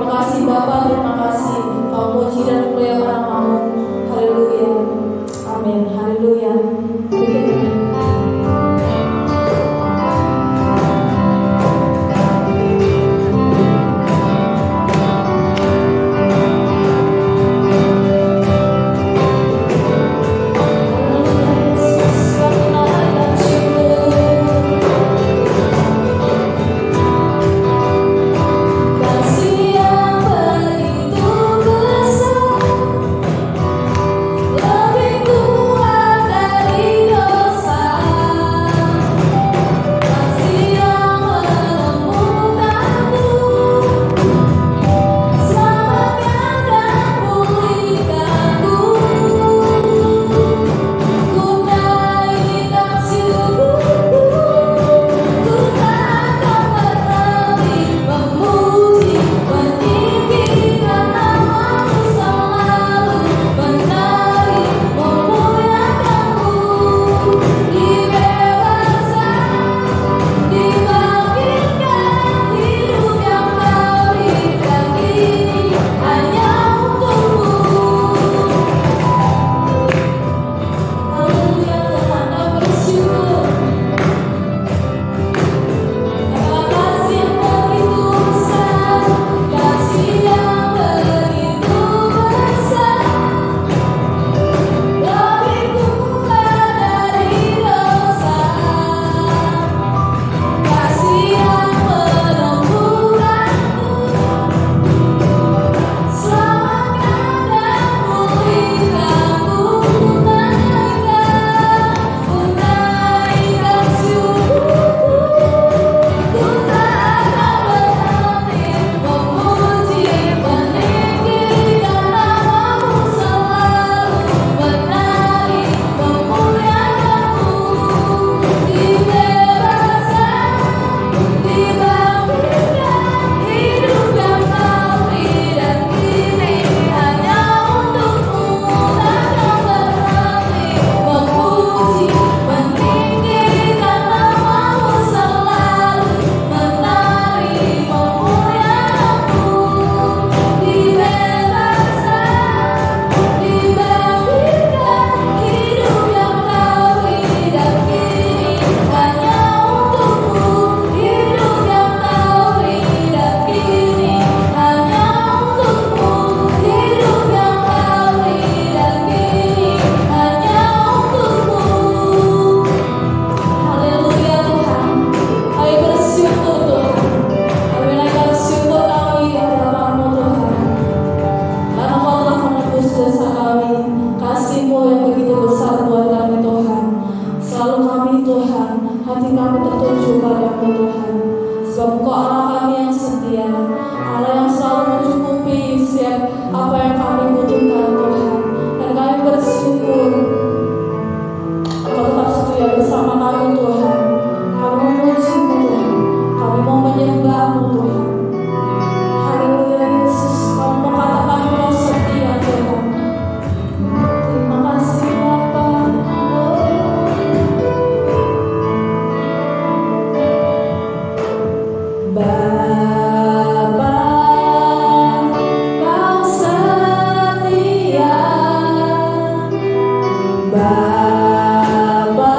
Terima kasih Bapa, terima kasih Kau muji dan muliakan nama hati kami tertuju padamu Tuhan. Sebab Engkau Allah kami yang setia, Allah yang selalu mencukupi setiap apa yang kami butuhkan Tuhan. Dan kami bersyukur Engkau tetap setia bersama kami Tuhan. Kami memuji-Mu Tuhan, kami mau menyembah-Mu Tuhan. Haleluya Yesus, kami mengatakan Engkau setia Tuhan. Terima kasih Bapa. Bapa, Kau setia. Bapa,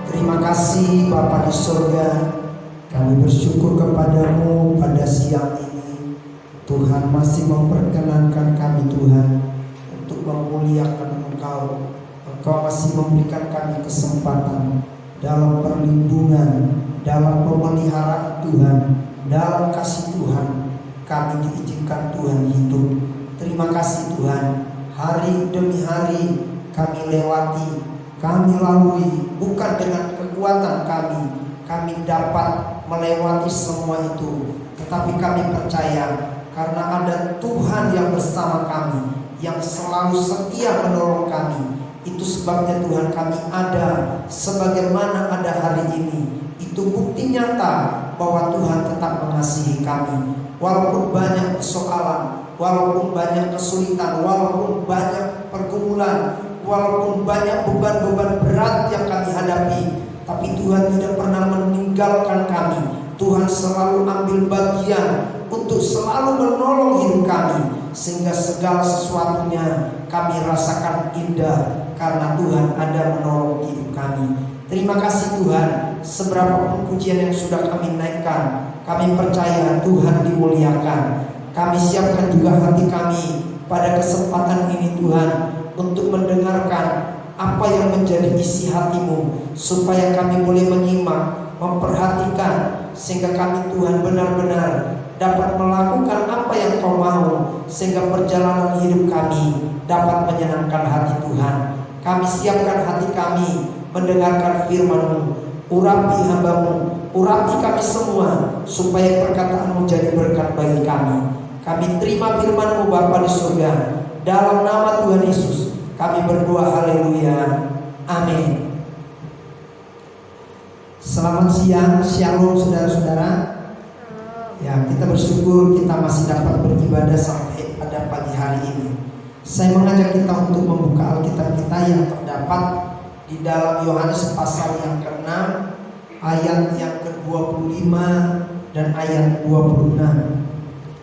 Terima kasih Bapa di surga. Kami bersyukur kepadamu pada siang ini. Tuhan masih memperkenankan kami Tuhan untuk memuliakan Engkau. Engkau masih memberikan kami kesempatan dalam perlindungan, dalam pemeliharaan Tuhan, dalam kasih Tuhan. Kami diizinkan Tuhan hidup. Terima kasih Tuhan. Hari demi hari kami lewati, kami lalui, bukan dengan kekuatan kami dapat melewati semua itu, tetapi kami percaya karena ada Tuhan yang bersama kami, yang selalu setia menolong kami. Itu sebabnya Tuhan kami ada sebagaimana ada hari ini. Itu bukti nyata bahwa Tuhan tetap mengasihi kami. Walaupun banyak persoalan, walaupun banyak kesulitan, walaupun banyak pergumulan, walaupun banyak beban-beban berat yang kami hadapi, tapi Tuhan tidak pernah meninggalkan kami. Tuhan selalu ambil bagian untuk selalu menolong hidup kami, sehingga segala sesuatunya kami rasakan indah karena Tuhan ada menolong hidup kami. Terima kasih Tuhan. Seberapa pujian yang sudah kami naikkan, kami percaya Tuhan dimuliakan. Kami siapkan juga hati kami pada kesempatan ini Tuhan, untuk mendengarkan apa yang menjadi isi hatimu, supaya kami boleh menyimak, memperhatikan, sehingga kami Tuhan benar-benar dapat melakukan apa yang Kau mau, sehingga perjalanan hidup kami dapat menyenangkan hati Tuhan. Kami siapkan hati kami mendengarkan firman-Mu. Urapi hamba-Mu, urapi kami semua, supaya perkataan-Mu jadi berkat bagi kami. Kami terima firman-Mu Bapa di surga. Dalam nama Tuhan Yesus kami berdoa, haleluya, amin. Selamat siang, shalom saudara-saudara. Ya, kita bersyukur kita masih dapat beribadah sampai pada pagi hari ini. Saya mengajak kita untuk membuka Alkitab kita yang terdapat di dalam Yohanes pasal yang ke-6 ayat yang ke-25 dan ayat 26.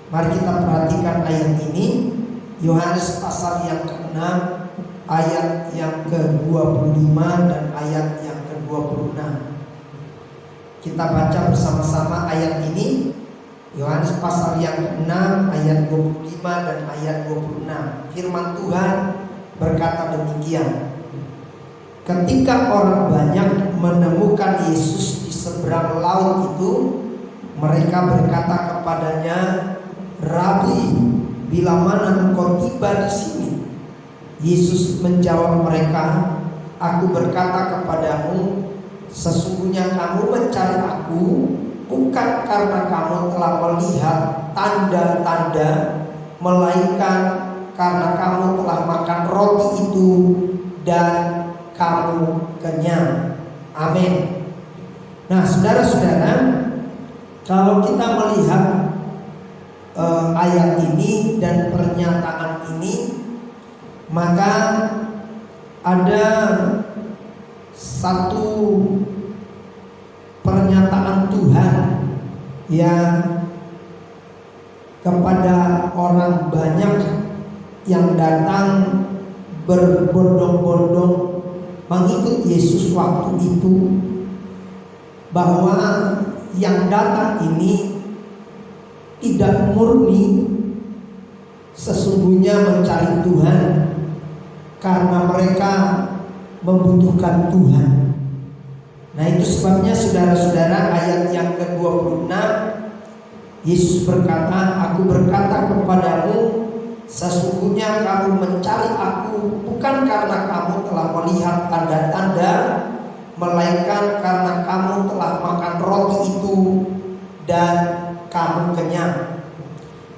Mari kita perhatikan ayat ini. Yohanes pasal yang ke-6 ayat yang ke-25 dan ayat yang ke-26. Kita baca bersama-sama ayat ini. Yohanes pasal yang ke-6 ayat 25 dan ayat 26. Firman Tuhan berkata demikian. Ketika orang banyak menemukan Yesus di seberang laut itu, mereka berkata kepadanya, "Rabi, bila mana engkau tiba di sini?" Yesus menjawab mereka, "Aku berkata kepadamu, sesungguhnya kamu mencari Aku bukan karena kamu telah melihat tanda-tanda, melainkan karena kamu telah makan roti itu dan kamu kenyang." Amin. Nah, saudara-saudara, kalau kita melihat ayat ini dan pernyataan ini, maka ada satu pernyataan Tuhan yang kepada orang banyak yang datang berbondong-bondong mengikut Yesus waktu itu, bahwa yang datang ini tidak murni sesungguhnya mencari Tuhan, karena mereka membutuhkan Tuhan. Nah, itu sebabnya saudara-saudara, ayat yang ke-26 Yesus berkata, "Aku berkata kepadamu, sesungguhnya kamu mencari Aku bukan karena kamu telah melihat tanda-tanda, melainkan karena kamu telah makan roti itu dan kamu kenyang."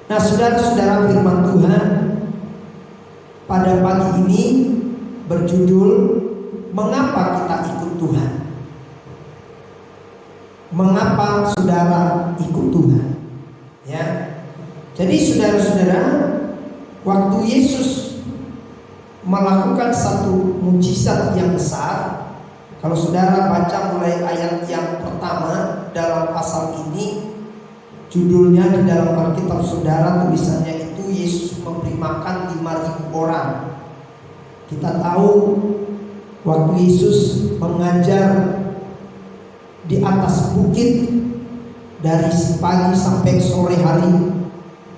Nah, saudara-saudara, firman Tuhan pada pagi ini berjudul, "Mengapa kita ikut Tuhan?" Mengapa saudara ikut Tuhan? Ya. Jadi saudara-saudara, waktu Yesus melakukan satu mujizat yang besar, kalau saudara baca mulai ayat yang pertama dalam pasal ini, judulnya di dalam Alkitab saudara tulisannya itu Yesus memberi makan 5.000 orang. Kita tahu waktu Yesus mengajar di atas bukit dari pagi sampai sore hari,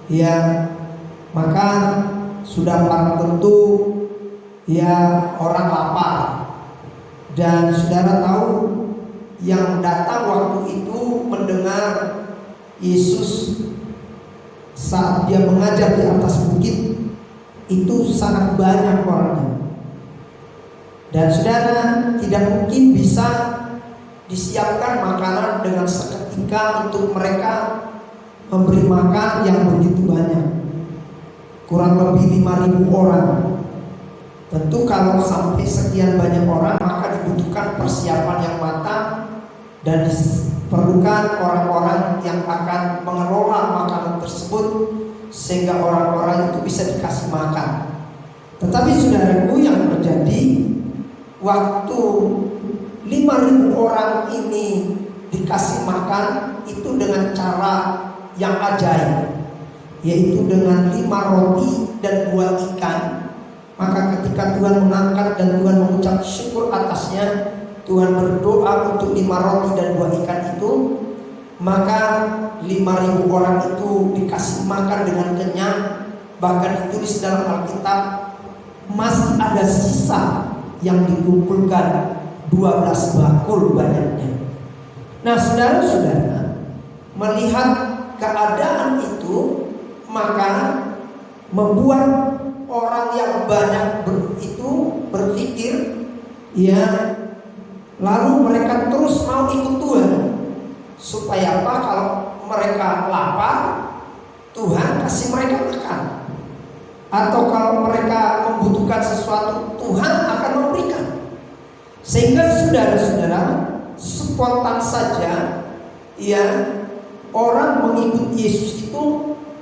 ya, maka sudah barang tentu ya orang lapar. Dan saudara tahu yang datang waktu itu mendengar Yesus saat dia mengajar di atas bukit itu sangat banyak orangnya. Dan saudara, tidak mungkin bisa disiapkan makanan dengan seketika untuk mereka memberi makan yang begitu banyak. Kurang lebih 5.000 orang. Tentu kalau sampai sekian banyak orang, maka dibutuhkan persiapan yang matang dan diperlukan orang-orang yang akan mengelola makanan tersebut sehingga orang-orang itu bisa dikasih makan. Tetapi saudaraku, yang terjadi waktu 5.000 orang ini dikasih makan itu dengan cara yang ajaib, yaitu dengan 5 roti dan 2 ikan. Maka ketika Tuhan mengangkat dan Tuhan mengucap syukur atasnya, Tuhan berdoa untuk 5 roti dan 2 ikan itu, maka 5.000 orang itu dikasih makan dengan kenyang. Bahkan ditulis dalam Alkitab masih ada sisa yang dikumpulkan 12 bakul banyaknya. Nah, saudara-saudara, melihat keadaan itu, maka membuat orang yang banyak itu berpikir, ya, lalu mereka terus mau ikut Tuhan. Supaya apa? Kalau mereka lapar, Tuhan kasih mereka makan. Atau kalau mereka membutuhkan sesuatu, Tuhan akan memberikan. Sehingga saudara-saudara, spontan saja, ya, orang mengikut Yesus itu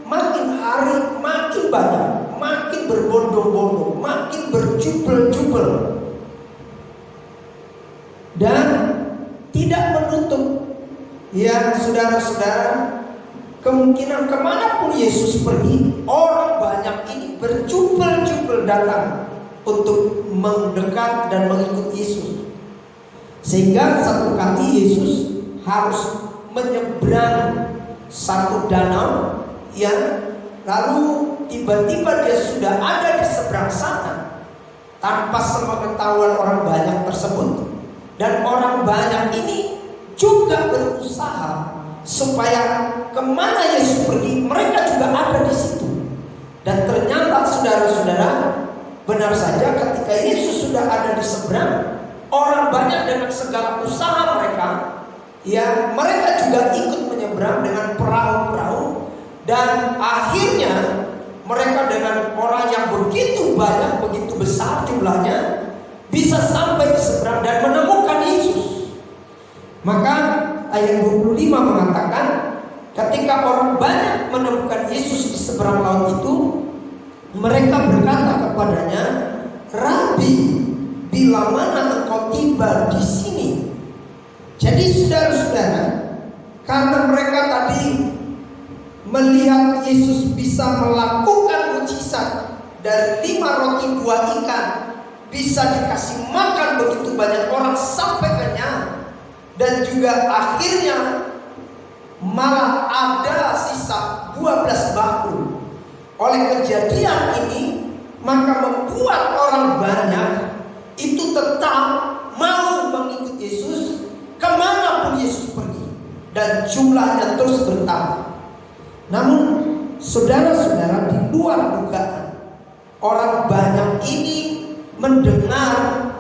makin hari makin banyak, makin berbondong-bondong, makin berjubel-jubel, dan tidak menutup, ya saudara-saudara, kemungkinan kemanapun Yesus pergi, orang banyak ini berjubel-jubel datang untuk mendekat dan mengikut Yesus. Sehingga satu kali Yesus harus menyeberang satu danau, ya, lalu tiba-tiba dia sudah ada di seberang sana tanpa sepengetahuan orang banyak tersebut. Dan orang banyak ini juga berusaha supaya kemana Yesus pergi, mereka juga ada di situ. Dan ternyata saudara-saudara, benar saja ketika Yesus sudah ada di seberang, orang banyak dengan segala usaha mereka, ya, mereka juga ikut menyeberang dengan perahu-perahu. Dan akhirnya mereka dengan orang yang begitu banyak, begitu besar jumlahnya, bisa sampai di seberang dan menemukan Yesus. Maka ayat 25 mengatakan, ketika orang banyak menemukan Yesus di seberang laut itu, mereka berkata kepadanya, "Rabi, bila mana engkau tiba di sini?" Jadi saudara-saudara, karena mereka tadi melihat Yesus bisa melakukan mujizat dari 5 roti 2 ikan, bisa dikasih makan begitu banyak orang sampai kenyang, dan juga akhirnya malah ada sisa 12 bakul. Oleh kejadian ini, maka membuat orang banyak itu tetap mau mengikut Yesus kemanapun Yesus pergi, dan jumlahnya terus bertambah. Namun saudara-saudara, di luar dugaan, orang banyak ini mendengar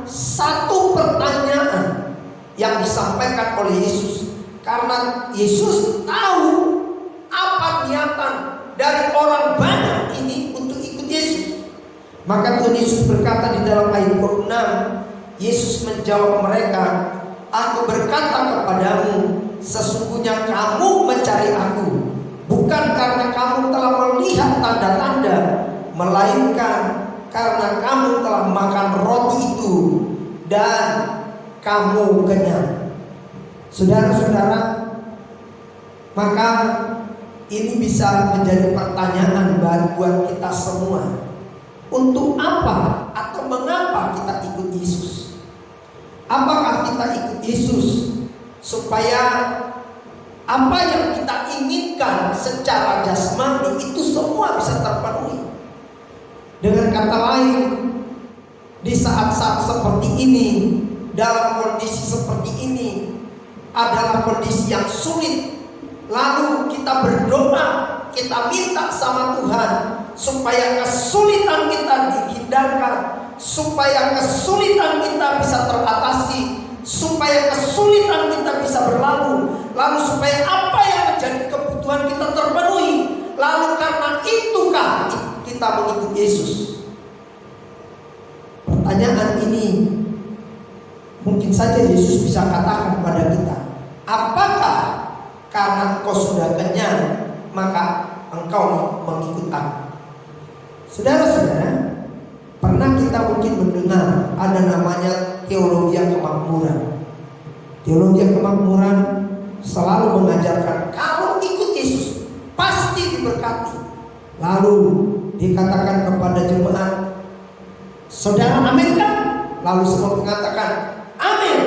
satu pertanyaan yang disampaikan oleh Yesus, karena Yesus tahu apa niatan dari orang banyak ini untuk ikut Yesus. Maka Tuhan Yesus berkata di dalam ayat 26, Yesus menjawab mereka, "Aku berkata kepadamu, sesungguhnya kamu mencari aku, bukan karena kamu telah melihat tanda-tanda, melainkan karena kamu telah makan roti itu dan kamu kenyang." Saudara-saudara, maka ini bisa menjadi pertanyaan buat kita semua. Untuk apa atau mengapa kita ikut Yesus? Apakah kita ikut Yesus supaya apa yang kita inginkan secara jasmani itu semua bisa terpenuhi. Dengan kata lain, di saat-saat seperti ini, dalam kondisi seperti ini adalah kondisi yang sulit. Lalu kita berdoa, kita minta sama Tuhan supaya kesulitan kita dihindarkan, supaya kesulitan kita bisa teratasi, supaya kesulitan kita bisa berlalu, lalu supaya apa yang menjadi kebutuhan kita terpenuhi. Lalu karena itukah kita mengikuti Yesus? Pertanyaan ini mungkin saja Yesus bisa katakan kepada kita, apakah karena engkau sudah kenyang maka engkau mengikut aku? Saudara-saudara, pernah kita mungkin mendengar ada namanya teologi kemakmuran. Teologi kemakmuran selalu mengajarkan kalau ikut Yesus pasti diberkati. Lalu dikatakan kepada jemaat, saudara amin kan? Lalu semua mengatakan amin.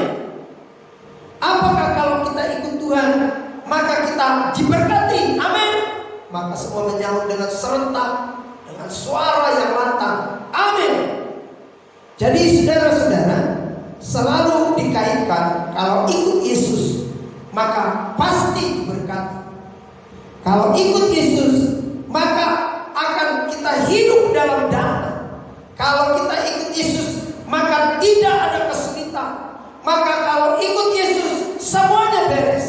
Apakah kalau kita ikut Tuhan maka kita diberkati? Amin. Maka semua menyaut dengan serentak, dengan suara yang lantang, amin. Jadi saudara-saudara, selalu dikaitkan kalau ikut Yesus maka pasti diberkati. Kalau ikut Yesus maka akan kita hidup dalam damai. Kalau kita ikut Yesus maka tidak ada kesulitan. Maka kalau ikut Yesus semuanya beres.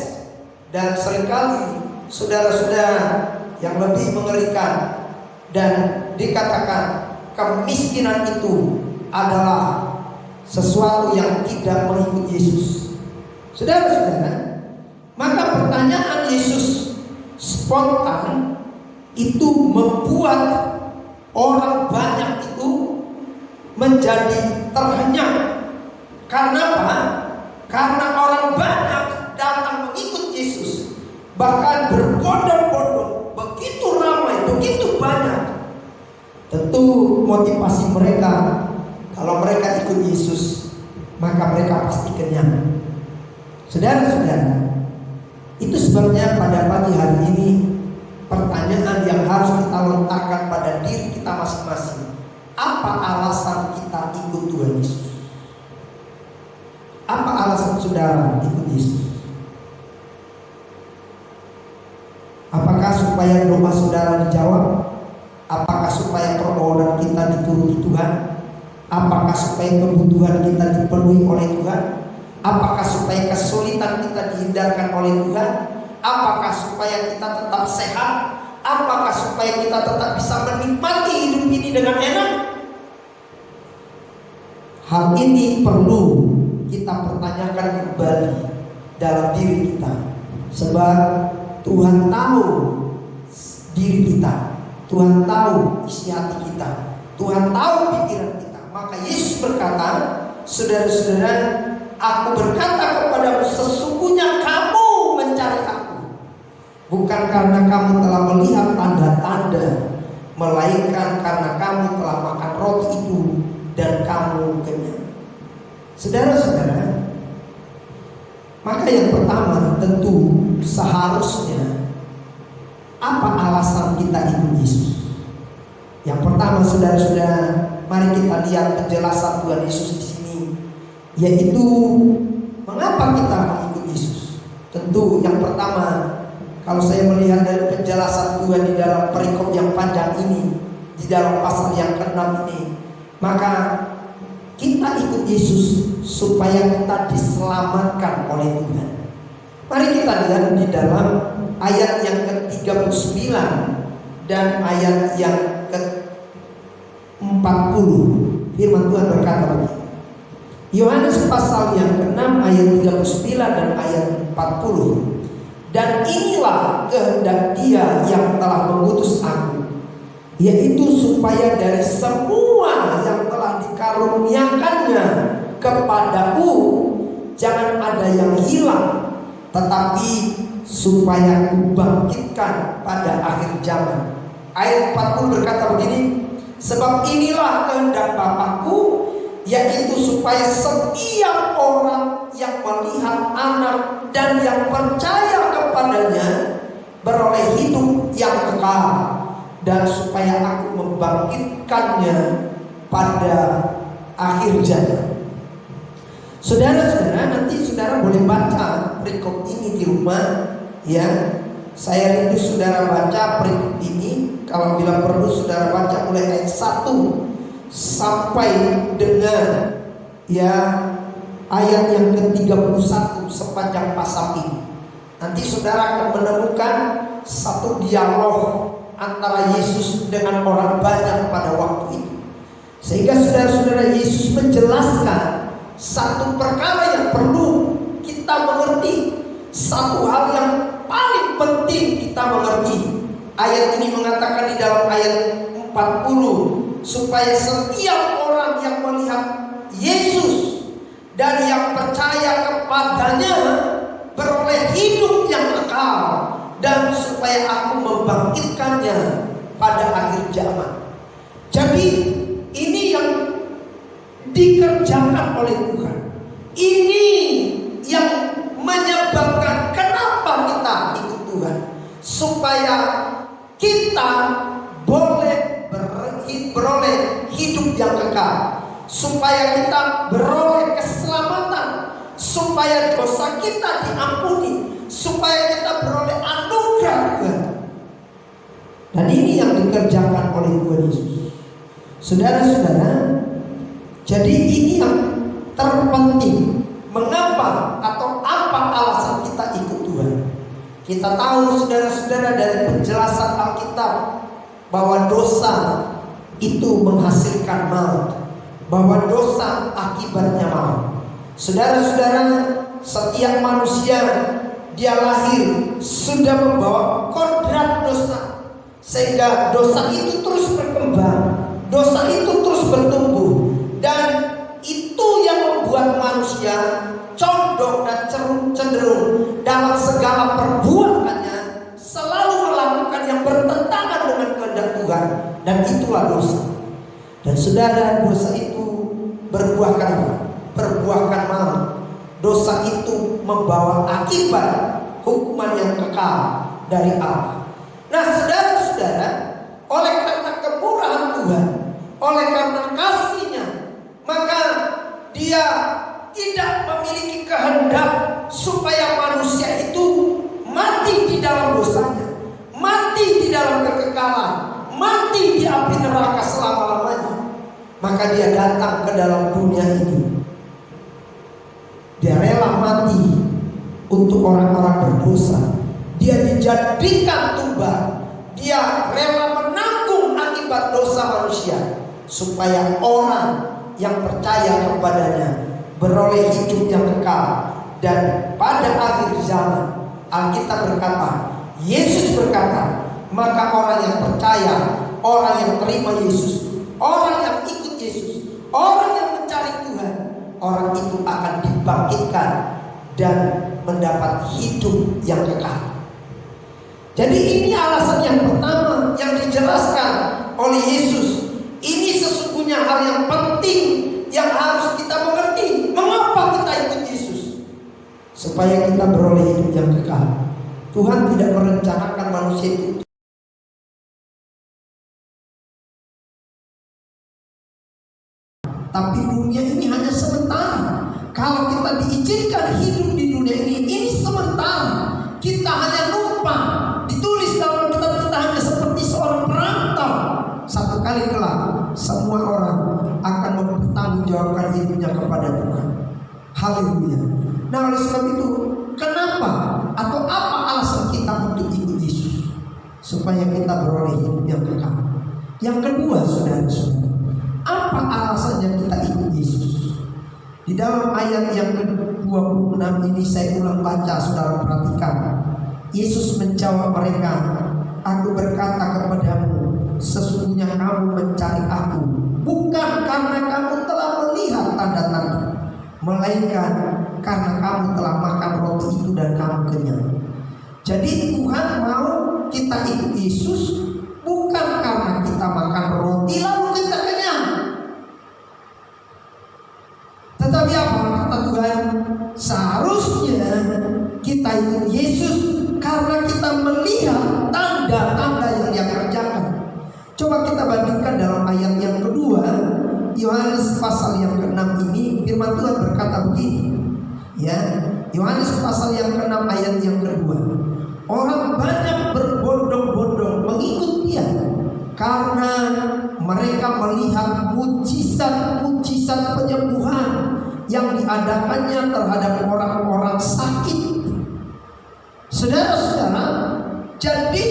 Dan seringkali saudara-saudara yang lebih mengerikan dan dikatakan kemiskinan itu adalah sesuatu yang tidak mengikut Yesus. Saudara-saudara, maka pertanyaan Yesus spontan itu membuat orang banyak itu menjadi terhenyak. Karena apa? Karena orang banyak datang mengikut Yesus, bahkan berbondong-bondong, begitu ramai, begitu banyak. Tentu motivasi mereka, kalau mereka ikut Yesus maka mereka pasti kenyang. Saudara-saudara, itu sebabnya pada pagi hari ini pertanyaan yang harus kita lontarkan pada diri kita masing-masing, apa alasan kita ikut Tuhan Yesus? Apa alasan saudara ikut Yesus? Apakah supaya doa saudara dijawab? Apakah supaya permohonan kita dituruti Tuhan? Apakah supaya kebutuhan kita dipenuhi oleh Tuhan? Apakah supaya kesulitan kita dihindarkan oleh Tuhan? Apakah supaya kita tetap sehat? Apakah supaya kita tetap bisa menikmati hidup ini dengan enak? Hal ini perlu kita pertanyakan kembali dalam diri kita. Sebab Tuhan tahu diri kita, Tuhan tahu isi hati kita, Tuhan tahu pikiran kita. Maka Yesus berkata, saudara-saudara, aku berkata kepadamu, sesungguhnya kamu mencari aku, bukan karena kamu telah melihat tanda-tanda, melainkan karena kamu telah makan roti itu dan kamu kenyang. Saudara-saudara, maka yang pertama tentu seharusnya apa alasan kita ikut Yesus? Yang pertama, saudara-saudara, mari kita lihat penjelasan Tuhan Yesus di sini, yaitu mengapa kita mengikut Yesus. Tentu yang pertama, kalau saya melihat dari penjelasan Tuhan di dalam perikop yang panjang ini, di dalam pasal yang ke-6 ini, maka kita ikut Yesus supaya kita diselamatkan oleh Tuhan. Mari kita lihat di dalam ayat yang ke-39 dan ayat yang ke-40. Firman Tuhan berkata begini. Yohanes pasal yang ke-6 ayat 39 dan ayat 40. Dan inilah kehendak Dia yang telah mengutus aku, yaitu supaya dari semua yang telah dikaruniakannya kepadaku jangan ada yang hilang, tetapi supaya kubangkitkan pada akhir zaman. Ayat 40 berkata begini, sebab inilah kehendak Bapakku, yaitu supaya setiap orang yang melihat Anak dan yang percaya kepadanya beroleh hidup yang kekal, dan supaya aku membangkitkannya pada akhir zaman. Saudara-saudara, nanti saudara boleh baca perikop ini di rumah, ya. Saya rindu saudara baca perikop ini. Kalau bila perlu saudara baca mulai ayat 1 sampai dengan ayat yang ke-31 sepanjang pasal ini. Nanti saudara akan menemukan satu dialog antara Yesus dengan orang banyak pada waktu itu. Sehingga saudara-saudara, Yesus menjelaskan satu perkara yang perlu kita mengerti, satu hal yang paling penting kita mengerti. Ayat ini mengatakan di dalam ayat 40, supaya setiap orang yang melihat Yesus dan yang percaya kepadanya beroleh hidup yang kekal, dan supaya aku membangkitkannya pada akhir zaman. Jadi ini yang dikerjakan oleh Tuhan. Ini yang menyebabkan kenapa kita ikut Tuhan, supaya kita boleh beroleh hidup yang kekal, supaya kita beroleh keselamatan, supaya dosa kita diampuni, supaya kita beroleh anugerah Tuhan. Dan ini yang dikerjakan oleh Tuhan Yesus. Saudara-saudara, jadi ini yang terpenting. Mengapa atau apa alasan kita ikut Tuhan? Kita tahu saudara-saudara dari penjelasan Alkitab bahwa dosa itu menghasilkan maut, bahwa dosa akibatnya maut. Saudara-saudara, setiap manusia dia lahir sudah membawa kodrat dosa, sehingga dosa itu terus berkembang, dosa itu terus bertumbuh, dan itu yang membuat manusia condong dan cenderung dalam segala perbuatannya selalu melakukan yang bertentangan dengan kehendak Tuhan, dan itulah dosa. Dan saudara, dosa itu berbuahkan apa? Berbuahkan maut. Dosa itu membawa akibat hukuman yang kekal dari Allah. Nah, saudara-saudara, oleh karena kemurahan Tuhan, oleh karena kasih-Nya, maka Dia tidak memiliki kehendak supaya manusia itu mati di dalam dosanya, mati di dalam kekekalan, mati di api neraka selama-lamanya. Maka Dia datang ke dalam dunia ini. Dia rela mati untuk orang-orang berdosa. Dia dijadikan tumbal. Dia rela menanggung akibat dosa manusia, supaya orang yang percaya kepadanya beroleh hidup yang kekal. Dan pada akhir zaman, Alkitab berkata, Yesus berkata, maka orang yang percaya, orang yang terima Yesus, orang yang ikut Yesus, orang yang mencari Tuhan, orang itu akan dibangkitkan dan mendapat hidup yang kekal. Jadi ini alasan yang pertama yang dijelaskan oleh Yesus. Ini sesungguhnya hal yang penting yang harus kita mengerti. Mengapa kita ikut Yesus? Supaya kita beroleh hidup yang kekal. Tuhan tidak merencanakan manusia itu tapi dunia ini hanya sementara. Kalau kita diizinkan hidup di dunia ini sementara. Kita hanya numpang. Ditulis dalam kitab kita hanya seperti seorang perantau. Satu kali kelak semua orang akan mempertanggungjawabkan hidupnya kepada Tuhan. Haleluya. Nah, oleh sebab itu, kenapa atau apa alasan kita untuk ikut Yesus? Supaya kita beroleh hidup yang kekal. Yang kedua, saudara-saudara, apa alasannya kita ikut Yesus? Di dalam ayat yang ke-26 ini saya ulang baca, saudara perhatikan. Yesus menjawab mereka, aku berkata kepadamu, sesungguhnya kamu mencari aku bukan karena kamu telah melihat tanda-tanda, melainkan karena kamu telah makan roti itu dan kamu kenyang. Jadi Tuhan mau kita ikut Yesus bukan karena kita makan roti lalu kita kenyang. Tetapi apa kata Tuhan? Seharusnya kita ikut Yesus karena kita melihat tanda-tanda yang Dia kerjakan. Coba kita bandingkan dalam ayat yang kedua, Yohanes pasal yang ke-6 ini, firman Tuhan berkata begini. Ya, Yohanes pasal yang ke-6 ayat yang kedua. Orang banyak berbondong-bondong mengikut Dia karena mereka melihat mujizat-mujizat penyembuhan yang diadakannya terhadap orang-orang sakit. Saudara-saudara, jadi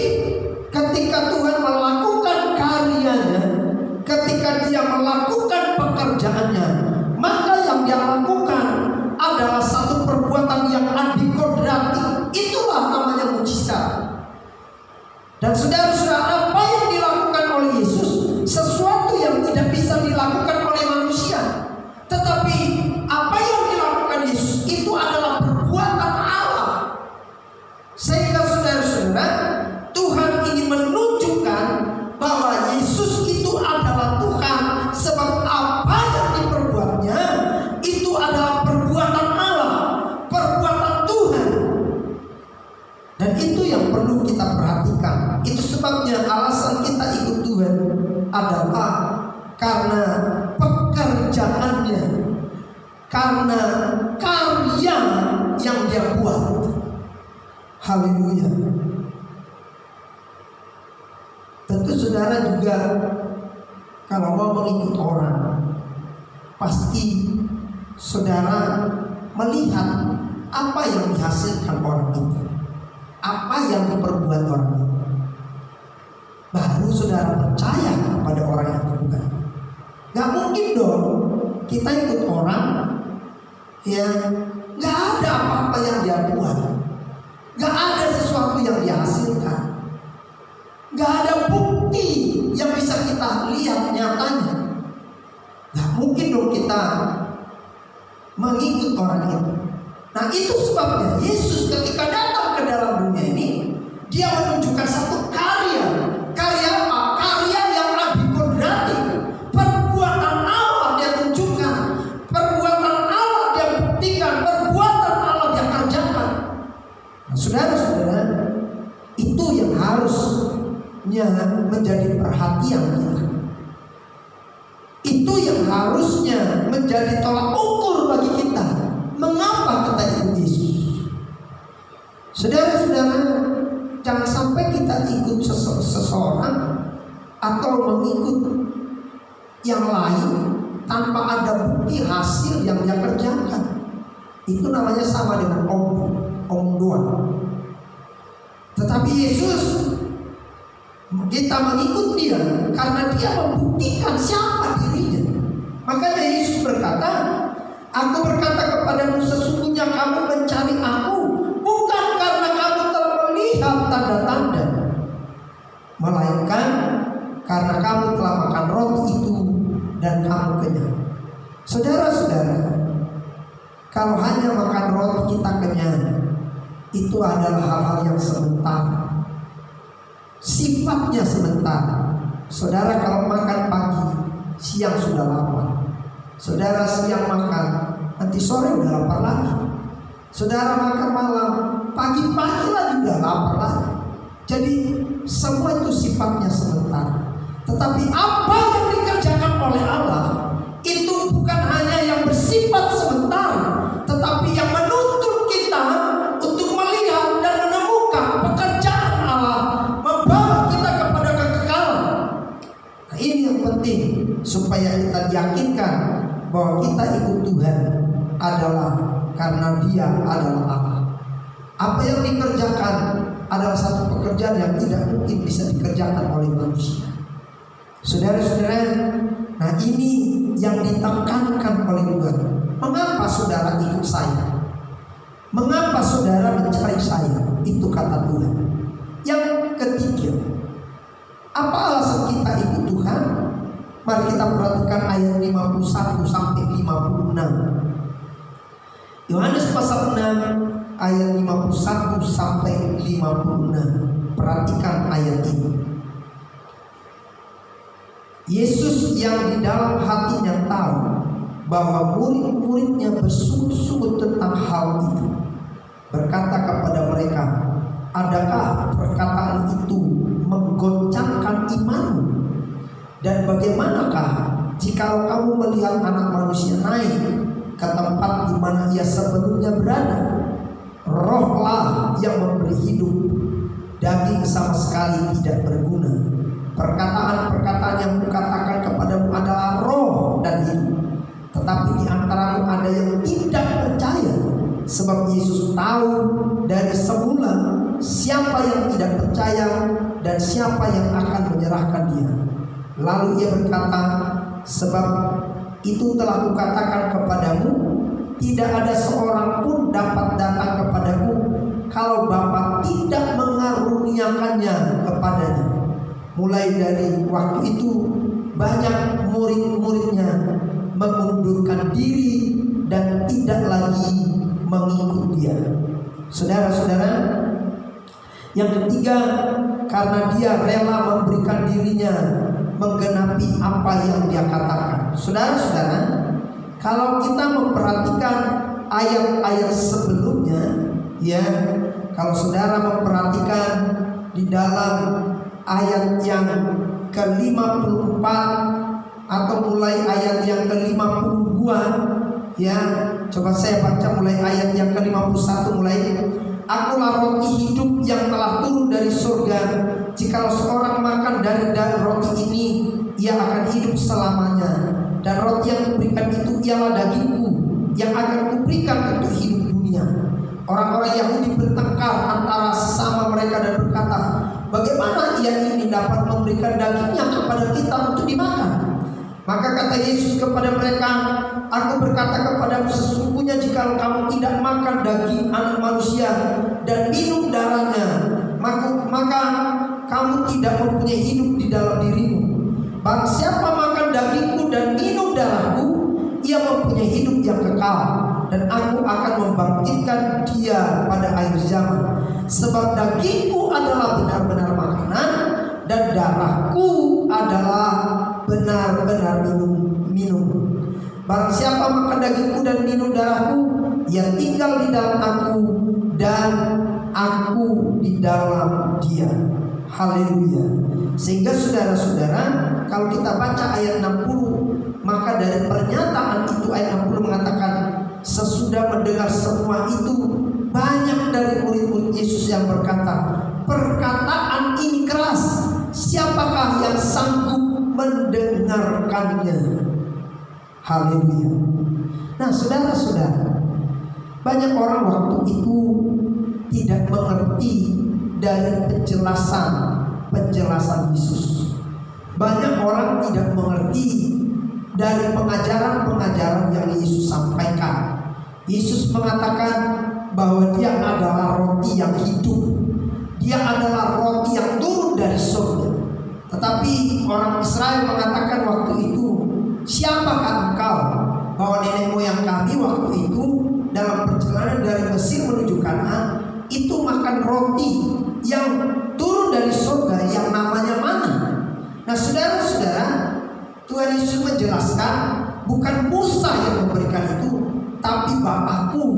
ketika Tuhan melakukan karyanya, ketika Dia melakukan pekerjaannya, maka yang Dia lakukan adalah satu perbuatan yang adikodrati. Itulah namanya mujizat. Dan saudara-saudara, apa yang dilakukan oleh Yesus sesuatu yang tidak bisa dilakukan oleh manusia. Tetapi apa yang dilakukan Yesus itu adalah perbuatan Allah. Sehingga saudara-saudara, Tuhan ingin menunjukkan bahwa Yesus itu adalah Tuhan, sebab apa yang diperbuatnya itu adalah perbuatan Allah, perbuatan Tuhan. Dan itu yang perlu kita perhatikan. Itu sebabnya alasan kita ikut Tuhan adalah karena pekerjaannya, karena karya yang Dia buat. Haleluya. Tentu saudara juga kalau mau mengikut orang, pasti saudara melihat apa yang dihasilkan orang itu, apa yang diperbuat orang itu. Baru saudara percaya kepada orang yang bukan. Gak mungkin dong kita ikut orang yang gak ada apa-apa yang dia buat, gak ada sesuatu yang dihasilkan, gak ada bukti yang bisa kita lihat nyatanya. Gak mungkin dong kita mengikut orang itu. Nah, itu sebabnya Yesus ketika datang ke dalam dunia ini, Dia menunjukkan satu karya. Karya apa? Karya yang adikodrati. Perbuatan Allah Dia tunjukkan, perbuatan Allah Dia buktikan, perbuatan Allah Dia kerjakan. Nah, saudara-saudara, itu yang harusnya menjadi perhatian kita. Itu yang harusnya menjadi tolak ukur bagi kita. Mengapa kita ikut Yesus? Saudara-saudara, jangan sampai kita ikut seseorang atau mengikut yang lain tanpa ada bukti hasil yang dia kerjakan. Itu namanya sama dengan omong doang. Tetapi Yesus, kita mengikut Dia karena Dia membuktikan siapa dirinya. Makanya Yesus berkata, Aku berkata kepadamu, sesungguhnya kamu mencari Aku bukan karena kamu telah melihat tanda-tanda, melainkan karena kamu telah makan roti itu dan kamu kenyang. Saudara-saudara, kalau hanya makan roti kita kenyang, itu adalah hal-hal yang sementara, sifatnya sementara. Saudara kalau makan pagi, siang sudah lapar. Saudara siang makan, nanti sore udah lapar lagi. Saudara makan malam, pagi-pagi lagi udah lapar lagi. Jadi semua itu sifatnya sementara. Tetapi apa yang dikerjakan oleh Allah itu bukan hanya yang bersifat sementara, tetapi yang menuntut kita untuk melihat dan menemukan pekerjaan Allah, membawa kita kepada kekekalan. Nah, ini yang penting supaya kita yakinkan bahwa kita ikut Tuhan adalah karena Dia adalah Allah. Apa yang dikerjakan adalah satu pekerjaan yang tidak mungkin bisa dikerjakan oleh manusia. Saudara-saudara, nah ini yang ditekankan oleh Tuhan. Mengapa saudara ikut saya? Mengapa saudara mencari saya? Itu kata Tuhan. Yang ketiga, apa alasan kita ikut Tuhan? Mari kita perhatikan ayat 51 sampai 56. Yohanes pasal 6 ayat 51 sampai 56. Perhatikan ayat ini. Yesus yang di dalam hatinya tahu bahwa murid-muridnya bersungguh-sungguh tentang hal itu, berkata kepada mereka, adakah perkataan itu menggoncangkan imanmu? Dan bagaimanakah jika kamu melihat Anak Manusia naik ke tempat di mana ia sebelumnya berada? Rohlah yang memberi hidup, daging sama sekali tidak berguna. Perkataan-perkataan yang kukatakan kepadamu adalah roh dan hidup. Tetapi di antaramu ada yang tidak percaya, sebab Yesus tahu dari semula siapa yang tidak percaya dan siapa yang akan menyerahkan dia. Lalu ia berkata, sebab itu telah kukatakan kepadamu, tidak ada seorang pun dapat datang kepadamu kalau Bapa tidak mengaruniakannya kepadanya. Mulai dari waktu itu banyak murid-muridnya mengundurkan diri dan tidak lagi mengikut dia. Saudara-saudara, yang ketiga, karena dia rela memberikan dirinya menggenapi apa yang dia katakan. Saudara-saudara, kalau kita memperhatikan ayat-ayat sebelumnya, ya, kalau saudara memperhatikan di dalam ayat yang ke-54 atau mulai ayat yang ke-52, ya, coba saya baca mulai ayat yang ke-51 mulai. Akulah roti hidup yang telah turun dari surga. Jikalau seorang makan dari roti ini, ia akan hidup selamanya. Dan roti yang kuberikan itu ialah dagingku yang akan kuberikan untuk hidup dunia. Orang-orang Yahudi bertengkar antara sesama mereka dan berkata, bagaimana ia ini dapat memberikan dagingnya kepada kita untuk dimakan? Maka kata Yesus kepada mereka, aku berkata kepadamu, sesungguhnya jika kamu tidak makan daging Anak Manusia dan minum darahnya, maka kamu tidak mempunyai hidup di dalam dirimu. Barang siapa makan dagingku dan minum darahku, ia mempunyai hidup yang kekal, dan aku akan membangkitkan dia pada akhir zaman. Sebab dagingku adalah benar-benar makanan, dan darahku adalah benar-benar minum. Barang siapa makan dagingku dan minum darahku, ia tinggal di dalam aku dan aku di dalam dia. Haleluya. Sehingga saudara-saudara, kalau kita baca ayat 60, maka dari pernyataan itu ayat 60 mengatakan, sesudah mendengar semua itu, banyak dari murid-murid Yesus yang berkata, perkataan ini keras, siapakah yang sanggup mendengarkannya? Haleluya. Nah, saudara-saudara, banyak orang waktu itu tidak mengerti dari penjelasan Yesus. Banyak orang tidak mengerti dari pengajaran-pengajaran yang Yesus sampaikan. Yesus mengatakan bahwa dia adalah roti yang hidup. Dia adalah roti yang turun dari surga. Tetapi orang Israel mengatakan waktu itu, siapakah engkau? Bahwa nenek moyang kami waktu itu dalam perjalanan dari Mesir menuju Kanaan itu makan roti yang turun dari surga yang namanya mana. Nah, saudara-saudara, Tuhan Yesus menjelaskan bukan Musa yang memberikan itu, tapi Bapakku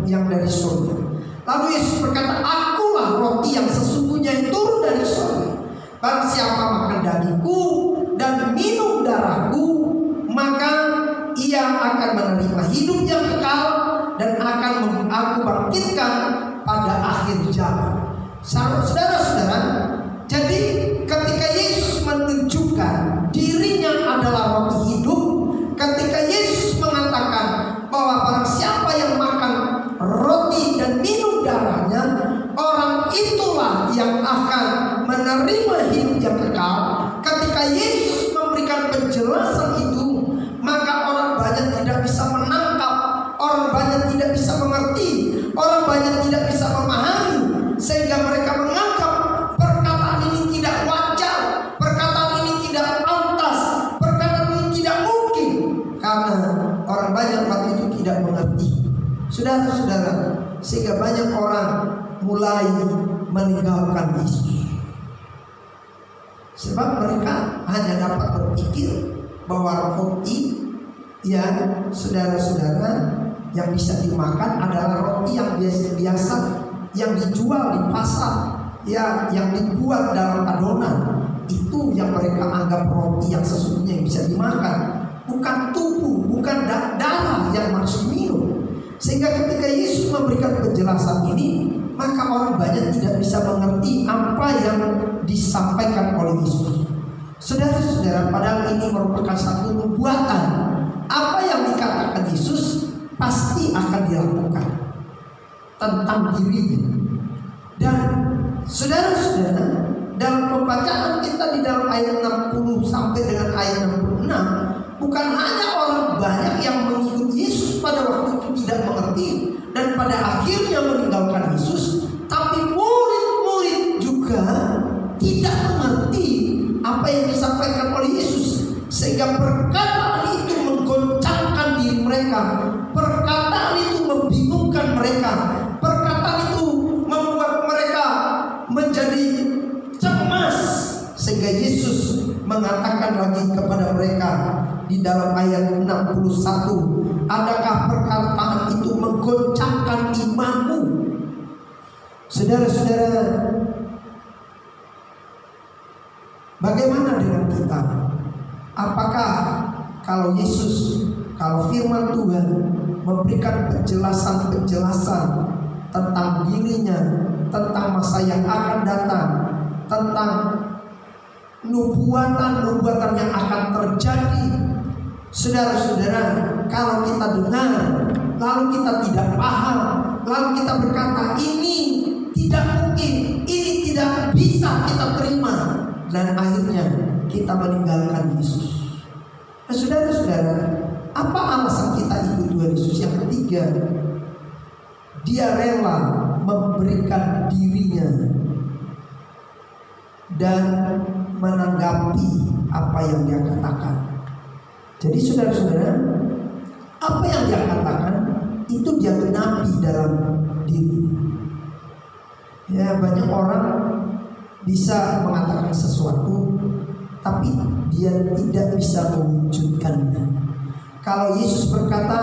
yang dari surga. Lalu Yesus berkata, akulah roti yang sesungguhnya yang turun dari surga. Barang siapa makan dagingku dan minum darahku, maka ia akan menerima hidup yang kekal, dan akan aku bangkitkan pada akhir zaman. Saudara-saudara, jadi ketika Yesus menunjukkan dirinya adalah roti hidup, ketika Yesus mengatakan bahwa barang siapa yang makan roti dan minum darahnya, orang itulah yang akan menerima hidup yang kekal. Ketika Yesus memberikan penjelasan itu, maka orang banyak tidak bisa menangkap, orang banyak tidak bisa mengerti, orang banyak tidak bisa memahami, sehingga mereka menganggap perkataan ini tidak wajar, perkataan ini tidak pantas, perkataan ini tidak mungkin, karena orang banyak waktu itu tidak mengerti. Saudara-saudara, sehingga banyak orang mulai meninggalkan Yesus, sebab mereka hanya dapat berpikir bahwa roti, ya saudara-saudara, yang bisa dimakan adalah roti yang biasa yang dijual di pasar, ya, yang dibuat dalam adonan. Itu yang mereka anggap roti yang sesungguhnya yang bisa dimakan, bukan tubuh, bukan darah yang maksud minum. Sehingga ketika Yesus memberikan penjelasan ini, maka orang banyak tidak bisa mengerti apa yang disampaikan oleh Yesus. Saudara-saudara, padahal ini merupakan satu nubuatan. Apa yang dikatakan Yesus pasti akan dilakukan tentang dirinya. Dan saudara-saudara, dalam pembacaan kita di dalam ayat 60 sampai dengan ayat 66, bukan hanya orang banyak yang mengikuti Yesus pada waktu itu tidak mengerti dan pada akhirnya meninggalkan Yesus, tapi murid-murid juga tidak mengerti apa yang disampaikan oleh Yesus, sehingga perkataan itu menggoncangkan diri mereka, perkataan itu membingungkan mereka, perkataan itu membuat mereka menjadi cemas, sehingga Yesus mengatakan lagi kepada mereka di dalam ayat 61, adakah perkataan itu menggoncangkan imanmu? Saudara-saudara, bagaimana dengan kita? Apakah kalau Yesus, kalau firman Tuhan memberikan penjelasan-penjelasan tentang dirinya, tentang masa yang akan datang, tentang nubuatan-nubuatan yang akan terjadi, saudara-saudara, kalau kita dengar lalu kita tidak paham, lalu kita berkata ini tidak mungkin, ini tidak bisa kita terima, dan akhirnya kita meninggalkan Yesus. Nah, saudara-saudara, apa alasan kita ikut Tuhan Yesus? Yang ketiga, Dia rela memberikan dirinya dan menanggapi apa yang Dia katakan. Jadi saudara-saudara, apa yang Dia katakan itu Dia genapi dalam diri. Ya, banyak orang bisa mengatakan sesuatu tapi dia tidak bisa mewujudkannya. Kalau Yesus berkata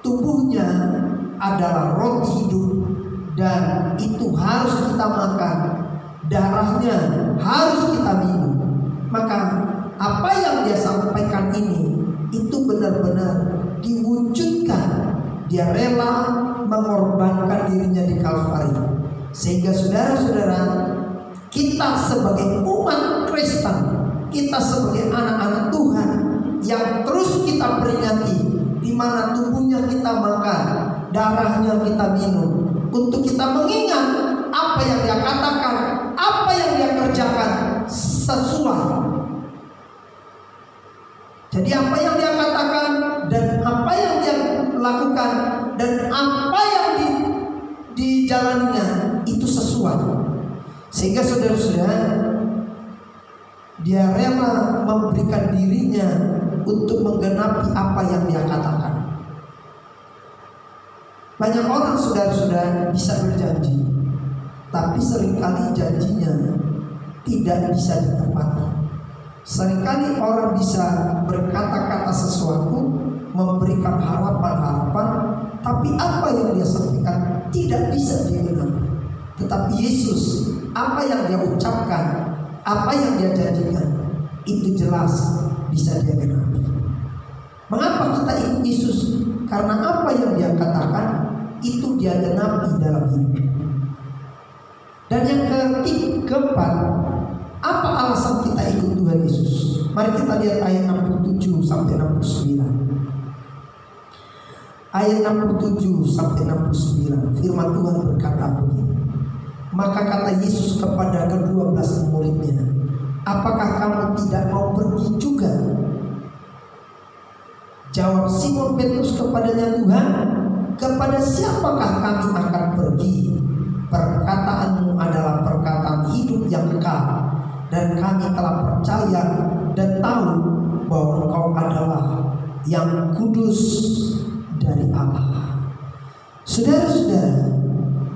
tubuhnya adalah roti hidup dan itu harus kita makan, darahnya harus kita minum, maka apa yang Dia sampaikan ini itu benar-benar diwujudkan. Dia rela mengorbankan dirinya di Kalvari, sehingga saudara-saudara, kita sebagai umat Kristen, kita sebagai anak-anak Tuhan yang terus kita peringati, di mana tubuhnya kita makan, darahnya kita minum, untuk kita mengingat apa yang Dia katakan, apa yang Dia kerjakan sesuai. Jadi apa yang Dia katakan dan apa yang Dia lakukan dan apa yang dijalaninya itu sesuai. Sehingga saudara-saudara, Dia rela memberikan dirinya untuk menggenapi apa yang Dia katakan. Banyak orang saudara-saudara bisa berjanji, tapi seringkali janjinya tidak bisa ditepati. Seringkali orang bisa berkata-kata sesuatu, memberikan harapan-harapan, tapi apa yang dia sampaikan tidak bisa digenapi. Tetapi Yesus, apa yang Dia ucapkan, apa yang Dia janjikan, itu jelas bisa Dia genapi. Mengapa kita ikut Yesus? Karena apa yang Dia katakan itu Dia genapi dalam hidup. Dan yang keempat, apa alasan kita ikut Tuhan Yesus? Mari kita lihat ayat 67 sampai 69. Ayat 67 sampai 69, firman Tuhan berkata begini. Maka kata Yesus kepada ke-12 muridnya, apakah kamu tidak mau pergi juga? Jawab Simon Petrus kepadanya, Tuhan, kepada siapakah kami akan pergi? Perkataanmu adalah perkataan hidup yang kekal, dan kami telah percaya dan tahu bahwa Engkau adalah yang kudus dari Allah. Saudara-saudara,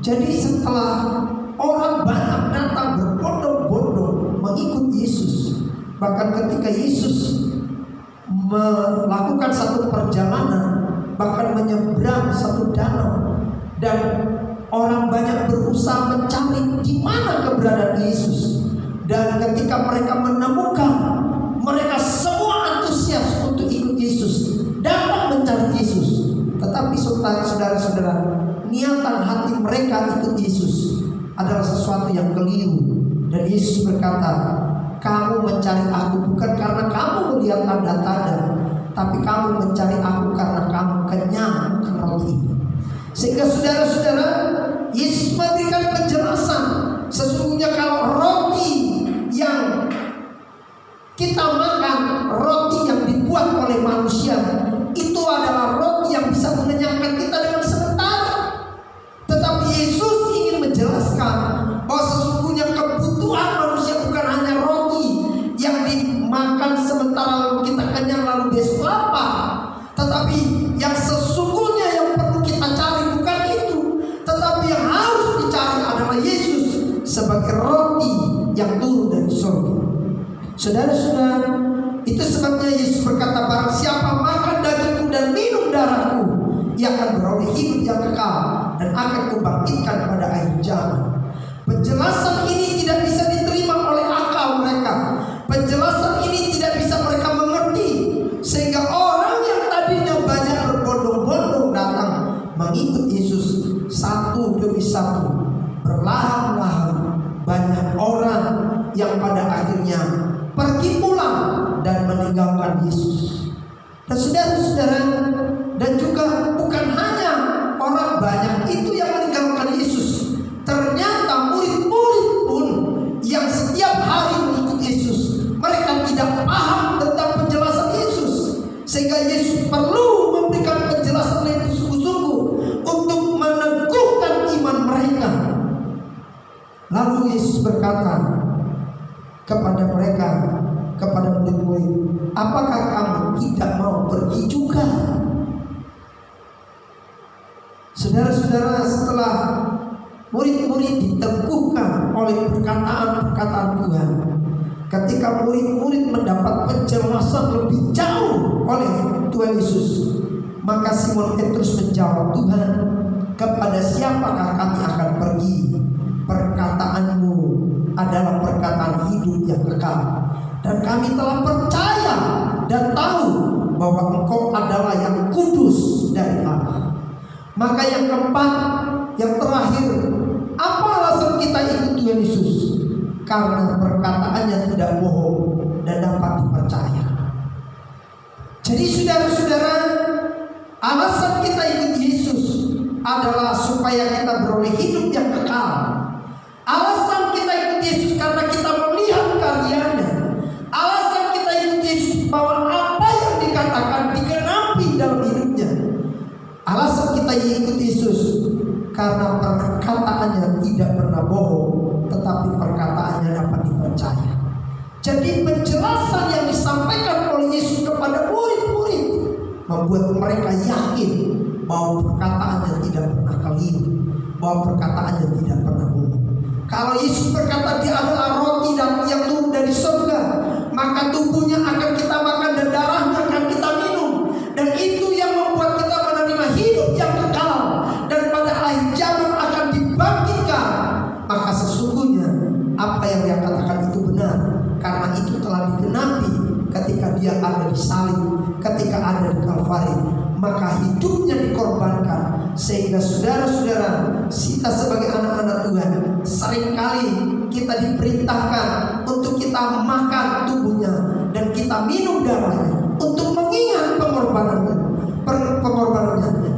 jadi setelah orang banyak datang berbondong-bondong mengikut Yesus, bahkan ketika Yesus melakukan satu perjalanan, bahkan menyeberang satu danau, dan orang banyak berusaha mencari di mana keberadaan Yesus. Dan ketika mereka menemukan, mereka semua antusias untuk ikut Yesus, datang mencari Yesus. Tetapi saudara-saudara, niatan hati mereka ikut Yesus adalah sesuatu yang keliru. Dan Yesus berkata, kamu mencari aku bukan karena kamu melihat tanda-tanda, tapi kamu mencari aku karena kamu kenyang akan roti. Sehingga saudara-saudara, Yesus memberikan penjelasan, sesungguhnya kalau roti yang kita makan, roti yang dibuat oleh manusia, itu adalah roti yang bisa mengenyangkan kita dengan sementara. Tetapi Yesus ingin menjelaskan bahwa sesungguhnya kebutuhan manusia bukan hanya roti yang dimakan sementara lalu kita kenyang lalu besok lapar. Tetapi yang sesungguhnya yang perlu kita cari bukan itu, tetapi yang harus dicari adalah Yesus sebagai roti yang turun dari surga. Saudara-saudara, itu sebabnya Yesus berkata, barang siapa makan dagingku dan minum darahku, ia akan beroleh hidup yang kekal dan akan kubangkitkan pada akhir zaman. Penjelasan ini tidak bisa diterima oleh akal mereka. Penjelasan ini tidak bisa mereka mengerti, sehingga orang yang tadinya banyak berbondong-bondong datang mengikut Yesus satu demi satu, perlahan-lahan banyak orang yang pada akhirnya pergi pulang dan meninggalkan Yesus. Dan saudara-saudara, dan juga bukan hanya orang banyak itu yang meninggalkan Yesus, ternyata murid-murid pun yang setiap hari mengikut Yesus, mereka tidak paham tentang penjelasan Yesus, sehingga Yesus perlu memberikan penjelasan yang sungguh-sungguh untuk meneguhkan iman mereka. Lalu Yesus berkata kepada mereka, kepada murid-murid, apakah kamu tidak mau pergi juga? Saudara-saudara, setelah murid-murid diteguhkan oleh perkataan-perkataan Tuhan, ketika murid-murid mendapat penjelasan lebih jauh oleh Tuhan Yesus, maka Simon Petrus menjawab, Tuhan, kepada siapakah kami akan pergi? Perkataanmu adalah perkataan hidup yang kekal, dan kami telah percaya dan tahu bahwa Engkau adalah yang kudus dari Allah. Maka yang keempat, yang terakhir, apa alasan kita ikut Tuhan Yesus? Karena perkataannya tidak bohong dan dapat dipercaya. Jadi saudara-saudara, alasan kita ikut Yesus adalah supaya kita beroleh hidup yang kekal. Alasan kita ikut Yesus karena kita melihat karyanya. Alasan kita ikut Yesus bahwa apa yang dikatakan digenapi dalam hidupnya. Alasan kita ikut Yesus karena perkataannya tidak pernah bohong, tetapi perkataannya dapat dipercaya. Jadi penjelasan yang disampaikan oleh Yesus kepada murid-murid membuat mereka yakin bahwa perkataannya tidak pernah keliru, bahwa perkataannya tidak pernah bohong. Kalau Yesus berkata dia adalah roti yang turun dari surga, maka tubuhnya akan kita makan dan darahnya akan kita minum, dan itu yang membuat kita menerima hidup yang kekal dan pada akhir zaman akan dibangkitkan. Maka sesungguhnya apa yang dia katakan itu benar, karena itu telah digenapi ketika dia ada di salib, ketika ada di Kalvari, maka hidupnya dikorbankan. Sehingga saudara-saudara, kita sebagai anak-anak Tuhan, seringkali kita diperintahkan untuk kita makan tubuhnya dan kita minum darahnya untuk mengingat pengorbanannya.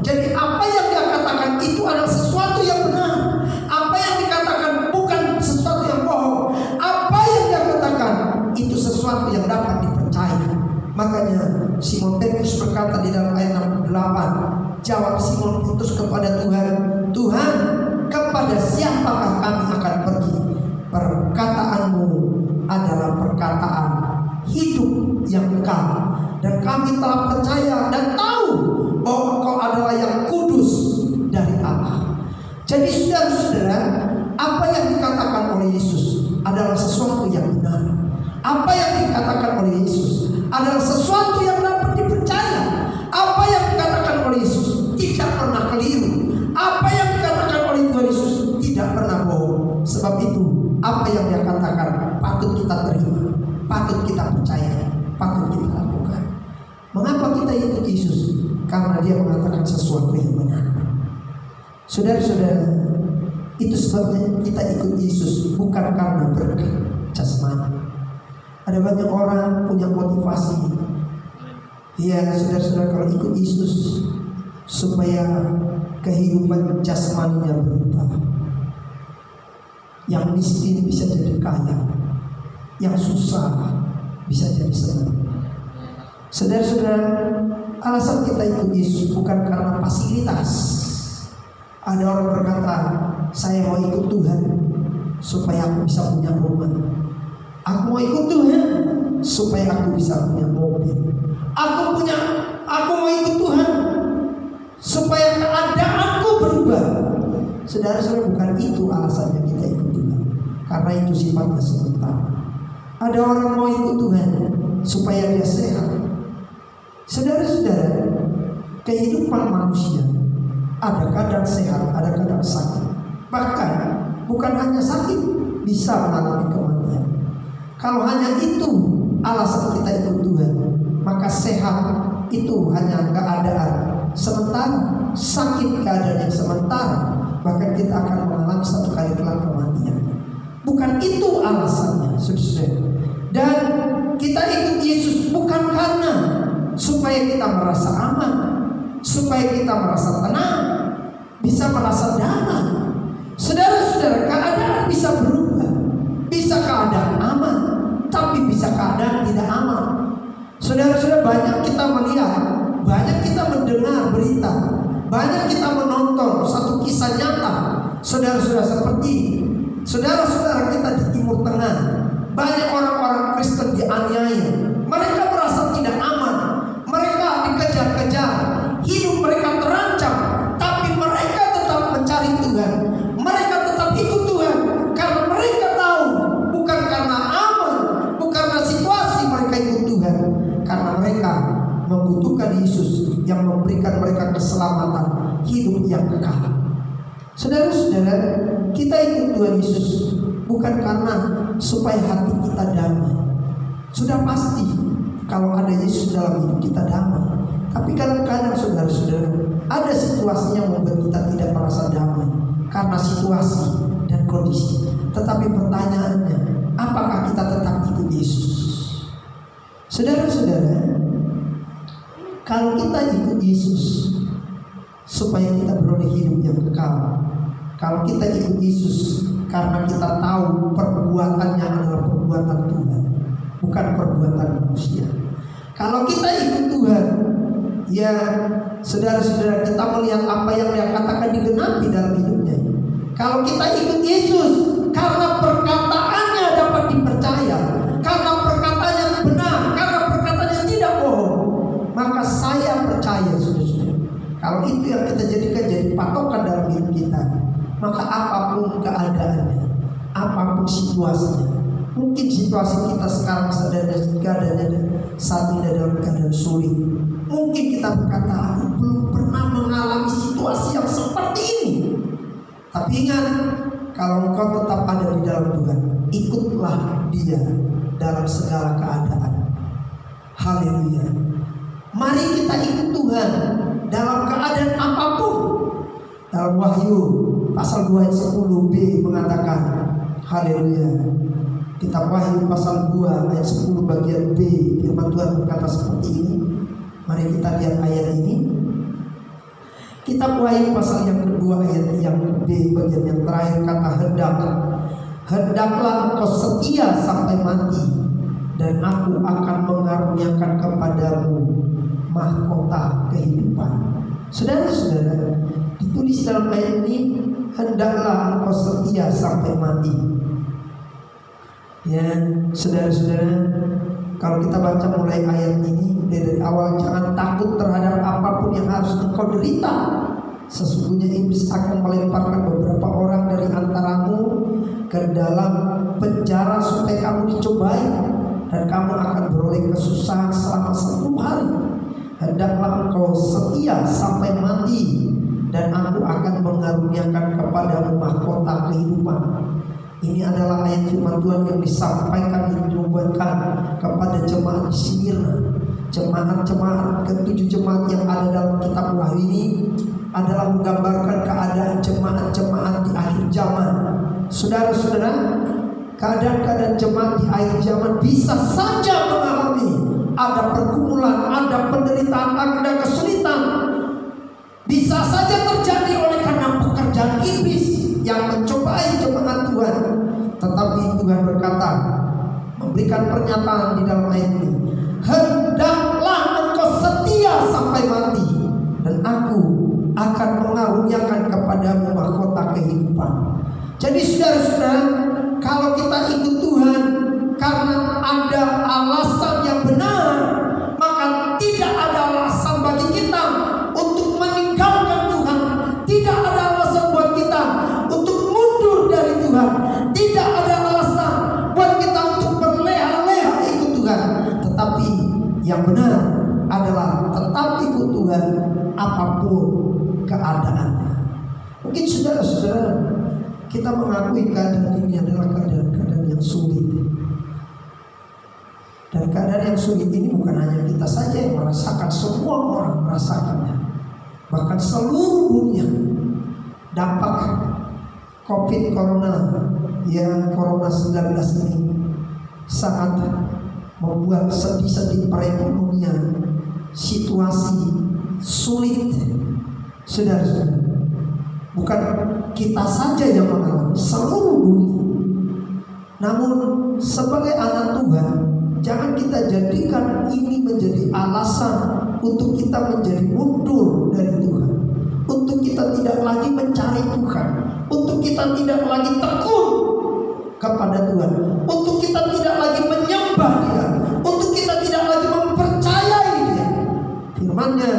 Jadi apa yang dia katakan itu adalah sesuatu yang benar. Apa yang dikatakan bukan sesuatu yang bohong. Apa yang dia katakan itu sesuatu yang dapat dipercaya. Makanya Simon Petrus berkata di dalam ayat 68, jawab Simon Petrus kepada Tuhan, Tuhan, kepada siapakah kami akan pergi? Perkataanmu adalah perkataan hidup yang kekal, dan kami telah percaya dan tahu bahwa Engkau adalah yang kudus dari Allah. Jadi saudara-saudara, apa yang dikatakan oleh Yesus adalah sesuatu yang benar. Apa yang dikatakan oleh Yesus adalah sesuatu yang dapat dipercaya. Apa yang dikatakan oleh Yesus apa yang dia katakan patut kita terima, patut kita percaya, patut kita lakukan. Mengapa kita ikut Yesus? Karena dia mengatakan sesuatu yang benar. Saudara-saudara, itu sebabnya kita ikut Yesus, bukan karena berkat jasmani. Ada banyak orang punya motivasi, ya saudara-saudara, kalau ikut Yesus supaya kehidupan jasmaninya berubah. Yang miskin bisa jadi kaya, yang susah bisa jadi senang. Saudara-saudara, alasan kita ikut Yesus bukan karena fasilitas. Ada orang berkata, saya mau ikut Tuhan supaya aku bisa punya rumah. Aku mau ikut Tuhan supaya aku bisa punya mobil. Aku mau ikut Tuhan supaya keadaanku berubah. Saudara-saudara, bukan itu alasannya kita ikut Tuhan, karena itu sifatnya sementara. Ada orang mau ikut Tuhan supaya dia sehat. Saudara-saudara, kehidupan manusia ada kadang sehat, ada kadang sakit. Bahkan bukan hanya sakit, bisa mengalami kematian. Kalau hanya itu alasan kita ikut Tuhan, maka sehat itu hanya keadaan sementara, sakit keadaan yang sementara. Bahkan kita akan mengalami satu kali kelak kematian. Bukan itu alasannya, saudara. Dan kita ikut Yesus bukan karena supaya kita merasa aman, supaya kita merasa tenang, bisa merasa damai. Saudara-saudara, keadaan bisa berubah, bisa keadaan aman, tapi bisa keadaan tidak aman. Saudara-saudara, banyak kita melihat, banyak kita mendengar berita, banyak kita menonton satu kisah nyata. Saudara-saudara, seperti saudara-saudara kita di Timur Tengah, banyak orang-orang Kristen dianiaya. Mereka merasa tidak aman, mereka dikejar-kejar, hidup mereka terancam, tapi mereka tetap mencari Tuhan. Mereka tetap ikut Tuhan karena mereka tahu bukan karena aman, bukan karena situasi mereka ikut Tuhan, karena mereka membutuhkan Yesus yang memberikan mereka keselamatan hidup yang kekal. Saudara-saudara, kita ikut Tuhan Yesus bukan karena supaya hati kita damai. Sudah pasti kalau ada Yesus dalam hidup kita damai. Tapi kadang-kadang saudara-saudara, ada situasi yang membuat kita tidak merasa damai karena situasi dan kondisi. Tetapi pertanyaannya, apakah kita tetap ikut Yesus? Saudara-saudara, kalau kita ikut Yesus supaya kita beroleh hidup yang kekal, kalau kita ikut Yesus karena kita tahu perbuatannya adalah perbuatan Tuhan, bukan perbuatan manusia. Kalau kita ikut Tuhan, ya saudara-saudara, kita melihat apa yang dia katakan digenapi dalam hidupnya. Kalau kita ikut Yesus karena perkataannya dapat dipercaya, karena perkataannya benar, karena perkataannya tidak bohong, maka saya percaya, saudara-saudara, kalau itu yang kita jadikan jadi patokan dalam hidup kita, maka apapun keadaannya, apapun situasinya, mungkin situasi kita sekarang saat ini dalam keadaan sulit, mungkin kita berkata, aku belum pernah mengalami situasi yang seperti ini. Tapi ingat, kalau engkau tetap ada di dalam Tuhan, ikutlah Dia dalam segala keadaan. Haleluya. Mari kita ikut Tuhan dalam keadaan apapun. Dalam Wahyu pasal 2 ayat 10b mengatakan, haleluya. Kitab Wahyu pasal 2 ayat 10 bagian B, firman Tuhan berkata seperti ini. Mari kita lihat ayat ini. Kitab Wahyu pasal yang kedua ayat yang B bagian yang terakhir kata hendaklah engkau setia sampai mati, dan aku akan mengaruniakan kepadamu mahkota kehidupan. Saudara-saudara, ditulis dalam ayat ini, hendaklah engkau setia sampai mati. Ya, saudara-saudara, kalau kita baca mulai ayat ini dari awal, jangan takut terhadap apapun yang harus engkau derita. Sesungguhnya iblis akan melemparkan beberapa orang dari antaramu ke dalam penjara supaya kamu dicobai, dan kamu akan beroleh kesusahan selama 10 hari. Hendaklah engkau setia sampai mati, dan aku akan mengaruniakan kepadamu mahkota kehidupan. Ini adalah ayat firman Tuhan yang disampaikan dan dinubuatkan kepada jemaat di Smyrna. Jemaat-jemaat ketujuh jemaat yang ada dalam kitab Wahyu ini adalah menggambarkan keadaan jemaat-jemaat di akhir zaman. Saudara-saudara, keadaan-keadaan jemaat di akhir zaman bisa saja mengalami ada pergumulan, ada penderitaan, ada kesulitan. Bisa saja terjadi oleh karena pekerjaan iblis yang mencobai jemaat Tuhan. Tetapi Tuhan berkata, memberikan pernyataan di dalam ayat ini, hendaklah engkau setia sampai mati, dan aku akan mengaruniakan kepadamu mahkota kehidupan. Jadi saudara-saudara, kalau kita ikut Tuhan karena ada alasan yang benar, maka tidak ada alasan bagi kita untuk meninggalkan Tuhan. Tidak ada alasan buat kita untuk mundur dari Tuhan. Tidak ada alasan buat kita untuk berleha-leha ikut Tuhan. Tetapi yang benar adalah tetap ikut Tuhan apapun keadaannya. Mungkin saudara-saudara, kita mengakui keadaan ini adalah keadaan-keadaan yang sulit. Dan keadaan yang sulit ini bukan hanya kita saja yang merasakan, semua orang merasakannya. Bahkan seluruh dunia dampak COVID Corona yang Corona 19 ini sangat membuat sedih-sedih perekonomian, situasi sulit. Saudara-saudara, bukan kita saja yang mengalami, seluruh dunia. Namun sebagai anak Tuhan, jangan kita jadikan ini menjadi alasan untuk kita menjadi mundur dari Tuhan, untuk kita tidak lagi mencari Tuhan, untuk kita tidak lagi tekun kepada Tuhan, untuk kita tidak lagi menyembah Dia, untuk kita tidak lagi mempercayai Dia. Firman-Nya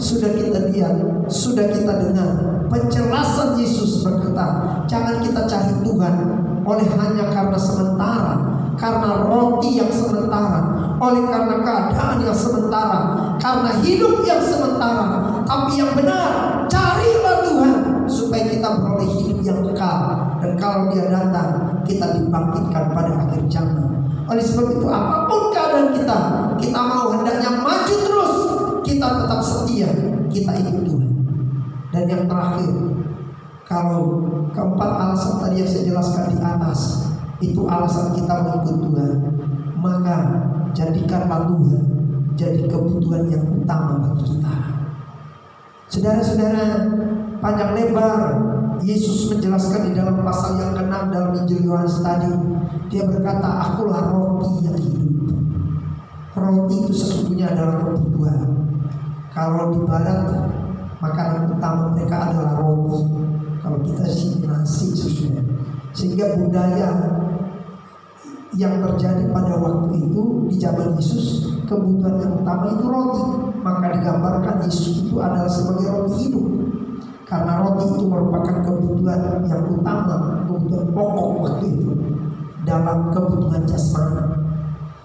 sudah kita lihat, sudah kita dengar. Penjelasan Yesus berkata, jangan kita cari Tuhan oleh hanya karena sementara, karena roti yang sementara, oleh karena keadaan yang sementara, karena hidup yang sementara. Tapi yang benar, carilah Tuhan supaya kita beroleh hidup yang kekal. Dan kalau Dia datang, kita dibangkitkan pada akhir zaman. Oleh sebab itu, apapun keadaan kita mau hendaknya maju terus, kita tetap setia, kita ikut Tuhan. Dan yang terakhir, kalau keempat alasan tadi yang saya jelaskan di atas itu alasan kita mengikut Tuhan, maka jadikanlah Tuhan jadi kebutuhan yang utama bagi kita. Saudara-saudara, panjang lebar Yesus menjelaskan di dalam pasal yang ke-6 dalam Injil Yohanes tadi. Dia berkata, akulah roti yang hidup. Roti itu sesungguhnya adalah kebutuhan. Kalau di barat, makanan utama mereka adalah roti. Kalau kita sini nasi sesuai. Sehingga budaya yang terjadi pada waktu itu di zaman Yesus, kebutuhan yang utama itu roti. Maka digambarkan Yesus itu adalah sebagai roti hidup. Karena roti itu merupakan kebutuhan yang utama, kebutuhan pokok waktu itu dalam kebutuhan jasmani.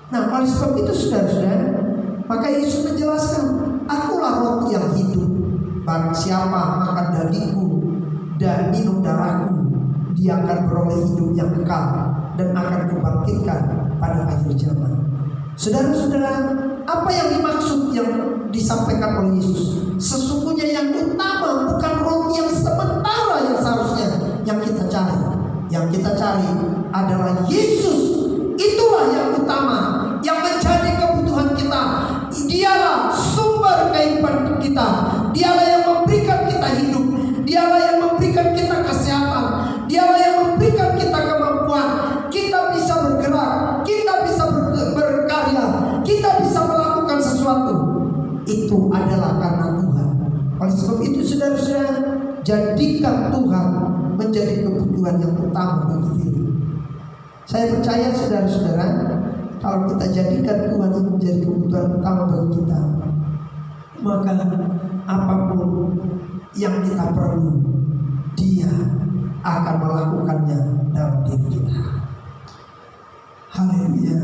Nah, oleh sebab itu saudara-saudara, maka Yesus menjelaskan, akulah roti yang hidup. Barang siapa makan dagingku dan minum darahku, dia akan beroleh hidup yang kekal dan akan kubangkitkan pada akhir zaman. Saudara-saudara, apa yang dimaksud yang disampaikan oleh Yesus? Sesungguhnya yang utama bukan roti yang sementara yang seharusnya yang kita cari. Yang kita cari adalah Yesus. Itulah yang utama, yang menjadi kebutuhan kita. Dialah sumber kehidupan kita. Dialah yang memberikan kita hidup. Dialah yang memberikan kita kesehatan. Dialah yang memberikan kita kemampuan. Kita bisa bergerak, kita bisa berkarya, kita bisa melakukan sesuatu. Itu adalah karena Tuhan. Oleh sebab itu saudara-saudara, jadikan Tuhan menjadi kebutuhan yang utama bagi diri. Saya percaya saudara-saudara, kalau kita jadikan Tuhan itu menjadi kebutuhan utama bagi kita, maka apapun yang kita perlu, Dia akan melakukannya dalam diri kita. Haleluya.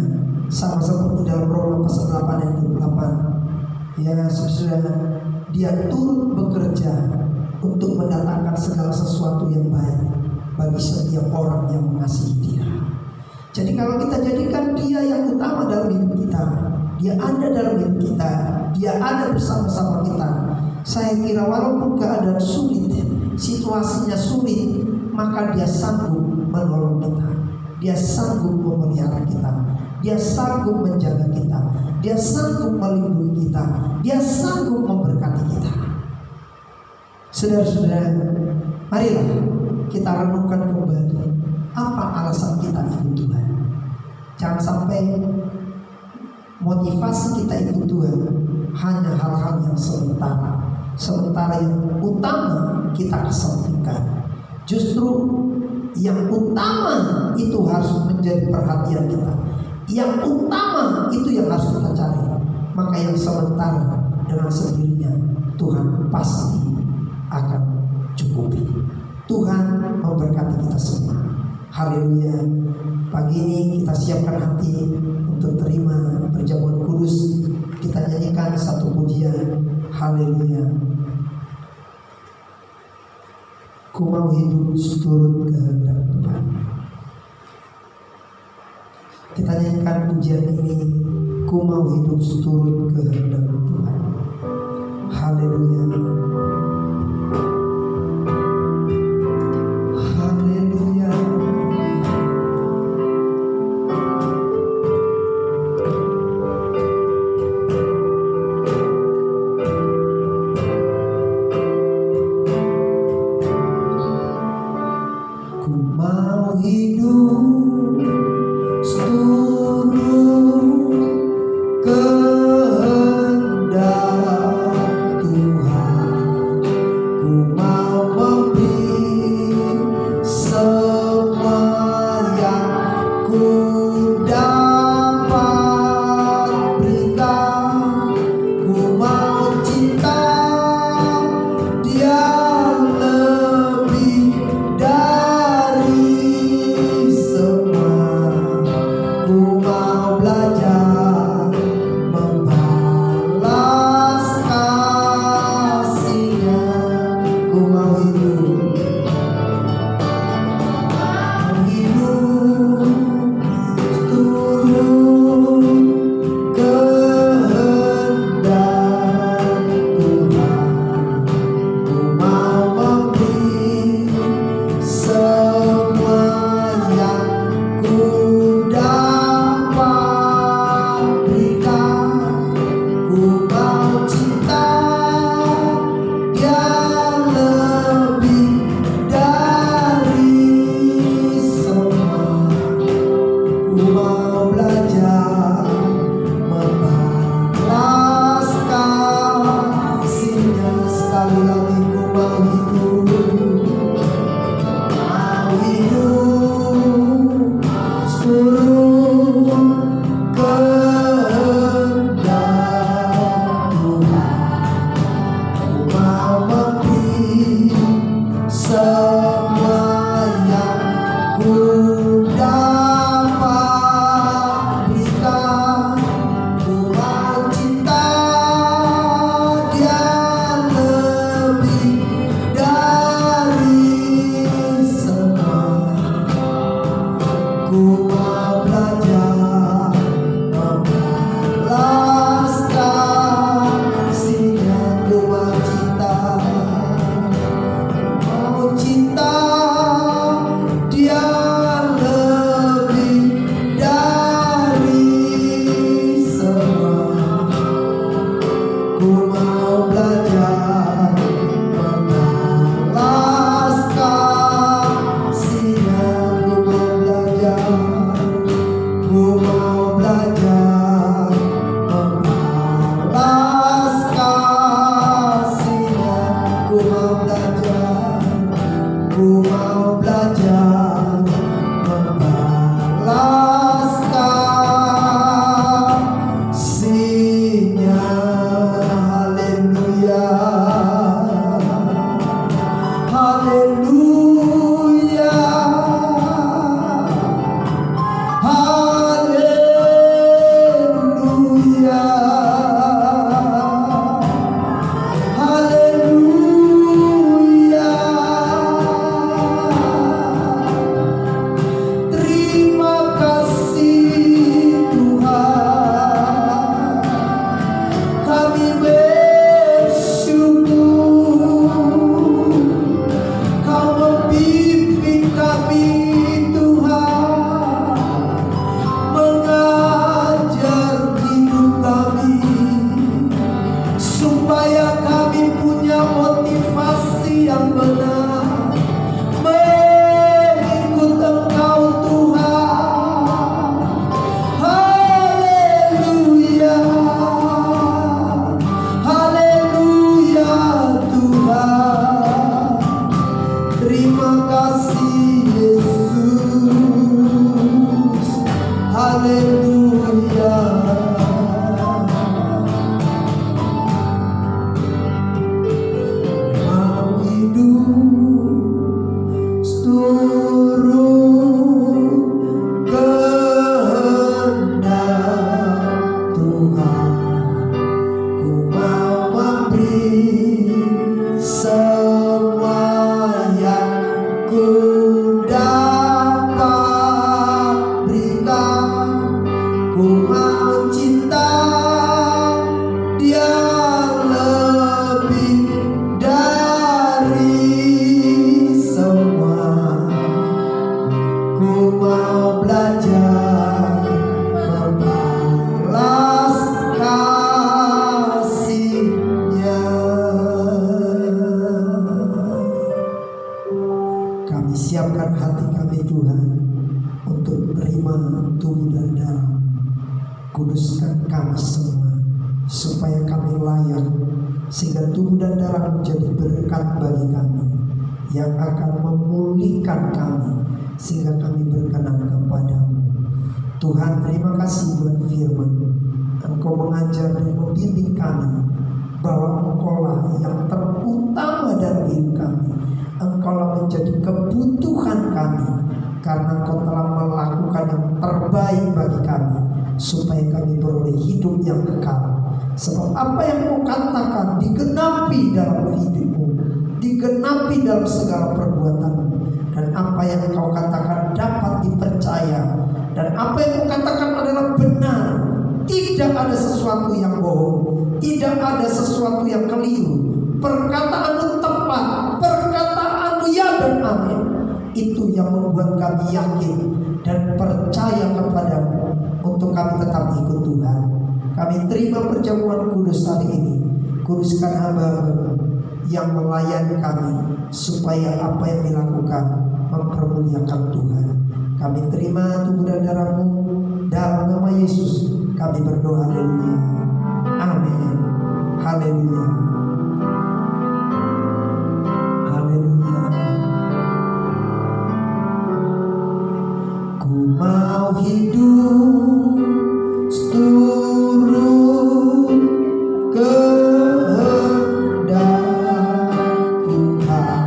Sama seperti dalam Roma pasal 8 ayat 28. Ya saudara, Dia turut bekerja untuk mendatangkan segala sesuatu yang baik bagi setiap orang yang yang mengasihi dia. Jadi kalau kita jadikan dia yang utama dalam hidup kita, dia ada dalam hidup kita, dia ada bersama-sama kita, saya kira walaupun keadaan sulit, situasinya sulit, maka dia sanggup menolong kita, dia sanggup memelihara kita, dia sanggup menjaga kita, dia sanggup melindungi kita, dia sanggup memberkati kita. Saudara-saudara, marilah kita renungkan kembali apa alasan kita ikut Tuhan. Jangan sampai motivasi kita ikut Tuhan hanya hal-hal yang sementara yang utama kita kesampingkan. Justru yang utama itu harus menjadi perhatian kita. Yang utama itu yang harus kita cari. Maka yang sementara dengan sendirinya Tuhan pasti akan cukupi. Tuhan memberkati kita semua. Haleluya. Pagi ini kita siapkan hati untuk terima perjamuan kudus. Kita nyanyikan satu pujian. Haleluya. Ku mau hidup seturut kehendak Tuhan. Kita nyanyikan pujian ini. Ku mau hidup seturut kehendak Tuhan. Haleluya. turut kehendak Tuhan, ku mau memberi semua yang ku dapat berikan. Ku mau cinta Dia lebih dari semua. Ku mau belajar membalas kasih-Nya. Kami siapkan hati kami Tuhan untuk menerima tubuh dan darah. Kuduskan kami semua supaya kami layak, sehingga tubuh dan darah menjadi berkat bagi kami yang akan memulihkan kami sehingga kami berkenan kepadamu. Tuhan, terima kasih buat firman. Engkau mengajar dan membimbing kami bahwa Engkaulah yang terutama dalam hidup kami. Engkaulah menjadi kebutuhan kami, karena Engkau telah melakukan yang terbaik bagi kami supaya kami beroleh hidup yang kekal. Sebab apa yang Kau katakan digenapi dalam hidupmu, digenapi dalam segala perbuatanmu. Dan apa yang Kau katakan dapat dipercaya, dan apa yang Kau katakan adalah benar. Tidak ada sesuatu yang bohong, tidak ada sesuatu yang keliru. Perkataanmu tepat, perkataanmu ya dan amin. Itu yang membuat kami yakin dan percaya kepadamu untuk kami tetap ikut Tuhan. Kami terima perjamuan kudus hari ini. Kuduskan hamba-Mu yang melayani kami, supaya apa yang dilakukan mempermuliakan Tuhan. Kami terima tubuh dan darah-Mu dalam nama Yesus. Kami berdoa, haleluya. Amin. Haleluya. Haleluya. Ku mau hidup seturut kehendak Tuhan.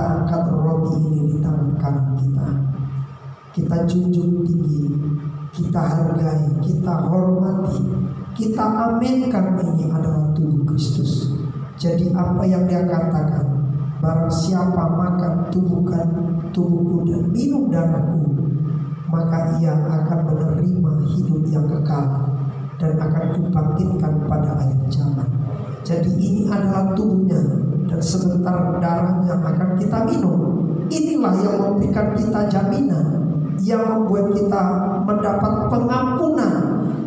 kita angkat roti ini di tangan kanan kita. Kita junjung tinggi, kita hargai, kita hormati, kita aminkan ini adalah tubuh Kristus. Jadi apa yang dia katakan, barang siapa makan tubuhku dan minum darahku, maka ia akan menerima hidup yang kekal dan akan kubangkitkan pada akhir zaman. Jadi ini adalah tubuhnya, dan sebentar darahnya akan kita minum. Inilah yang memberikan kita jaminan, yang membuat kita mendapat pengampunan,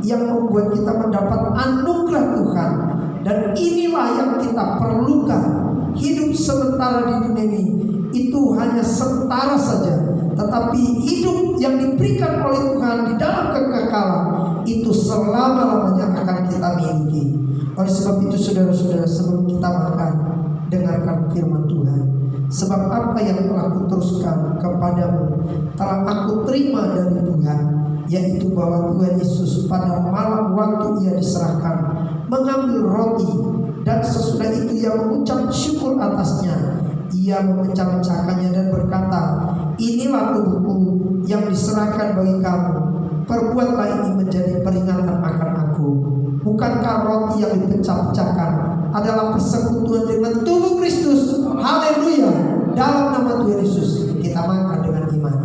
yang membuat kita mendapat anugerah Tuhan. Dan inilah yang kita perlukan. Hidup sementara di dunia ini itu hanya sementara saja, tetapi hidup yang diberikan oleh Tuhan di dalam kekekalan itu selama-lamanya akan kita miliki. Oleh sebab itu saudara-saudara, sebelum kita makan, dengarkan firman Tuhan. Sebab apa yang telah kuteruskan kepadamu telah aku terima dari Tuhan, yaitu bahwa Tuhan Yesus pada malam waktu ia diserahkan mengambil roti, dan sesudah itu ia mengucap syukur atasnya. Ia memecah-mecahkannya dan berkata, inilah tubuhku yang diserahkan bagi kamu. Perbuatlah ini menjadi peringatan akan aku. Bukankah roti yang dipecah-pecahkan adalah persekutuan dengan tubuh Kristus? Haleluya. Dalam nama Tuhan Yesus kita makan dengan iman.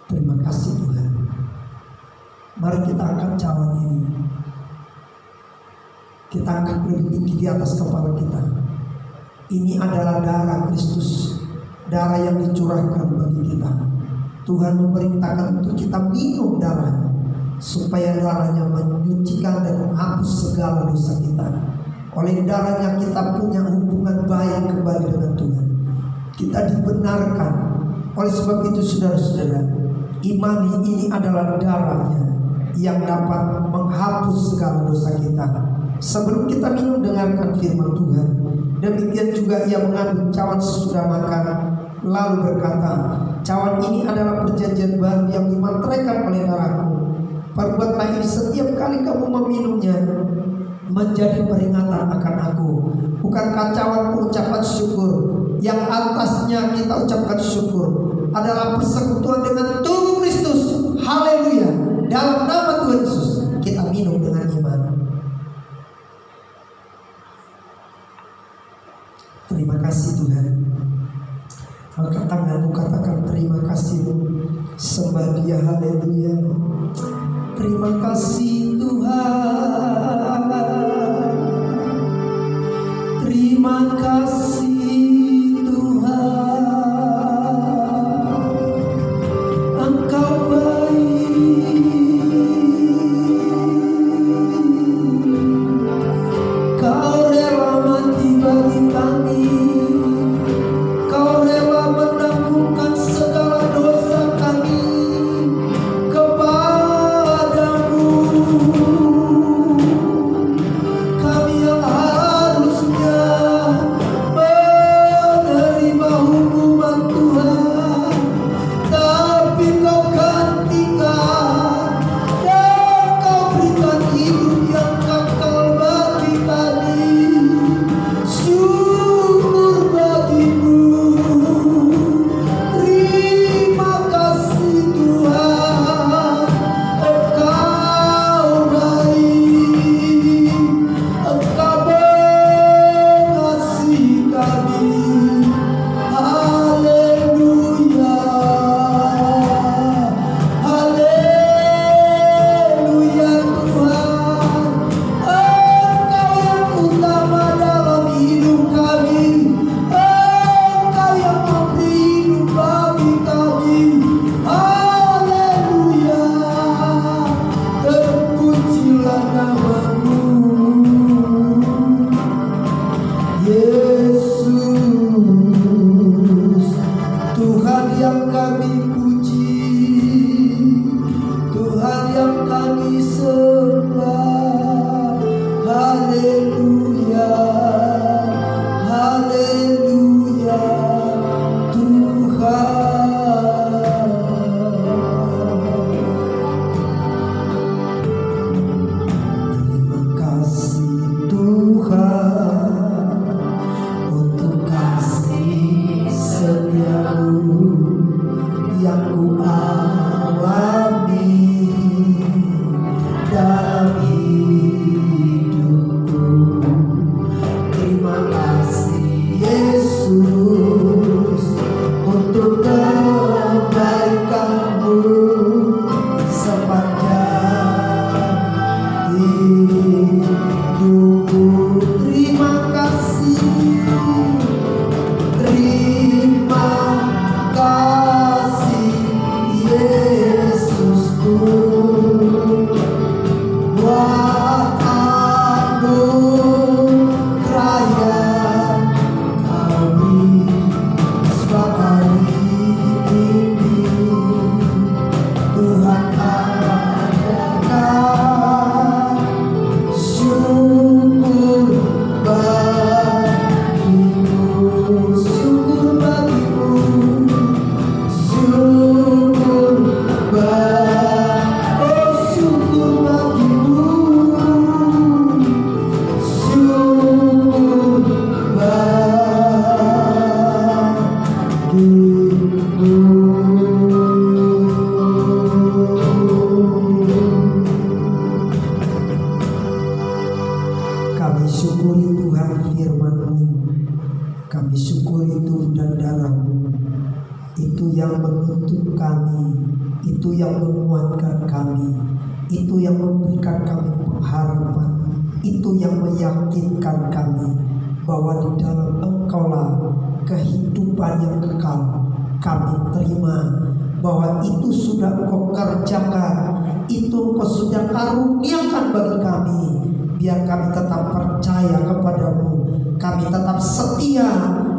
Terima kasih Tuhan. Mari kita angkat cawan ini. Kita angkat lebih tinggi di atas kepala kita. Ini adalah darah Kristus, darah yang dicurahkan bagi kita. Tuhan memerintahkan untuk kita minum darahnya, supaya darahnya menyucikan dan menghapus segala dosa kita. Oleh darahnya kita punya hubungan baik kembali dengan Tuhan. Kita dibenarkan. Oleh sebab itu saudara-saudara, imani ini adalah darahnya yang dapat menghapus segala dosa kita. Sebelum kita minum, dengarkan firman Tuhan. Demikian juga ia mengambil cawan sesudah makan, lalu berkata, cawan ini adalah perjanjian baru yang dimateraikan oleh darahku. Perbuatlah ini setiap kali kamu meminumnya, menjadi peringatan akan aku. Bukankah cawan pengucapan syukur, yang atasnya kita ucapkan syukur, adalah persekutuan dengan tubuh Kristus? Haleluya. Dalam nama Tuhan Yesus kita minum dengan iman. Terima kasih Tuhan. Angkat tanganmu, katakan terima kasih. Sembah Dia, haleluya. Terima kasih Tuhan. Terima kasih Tuhan. Engkau baik. Kau rela mati bagi kami. Kau rela menanggung segala dosa kami kepadamu. yang menuntun kami, itu yang menguatkan kami, itu yang memberikan kami pengharapan, itu yang meyakinkan kami bahwa di dalam Engkaulah kehidupan yang kekal. Kami terima bahwa itu sudah Engkau kerjakan, itu Engkau sudah karuniakan bagi kami. Biar kami tetap percaya kepadamu, kami tetap setia,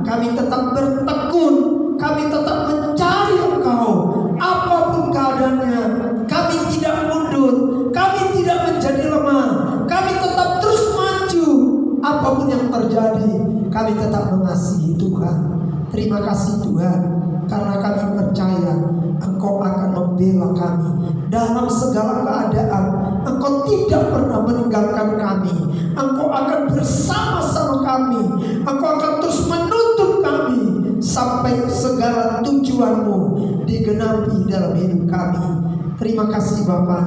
kami tetap bertekun, kami tetap mencari Engkau apapun keadaannya. Kami tidak mundur, kami tidak menjadi lemah, kami tetap terus maju. Apapun yang terjadi, kami tetap mengasihi Tuhan. Terima kasih Tuhan, karena kami percaya Engkau akan membela kami dalam segala keadaan. Engkau tidak pernah meninggalkan kami. Engkau akan bersama-sama kami. Engkau akan terus menuntun kami sampai segala tujuanmu digenapi dalam hidup kami. Terima kasih Bapa,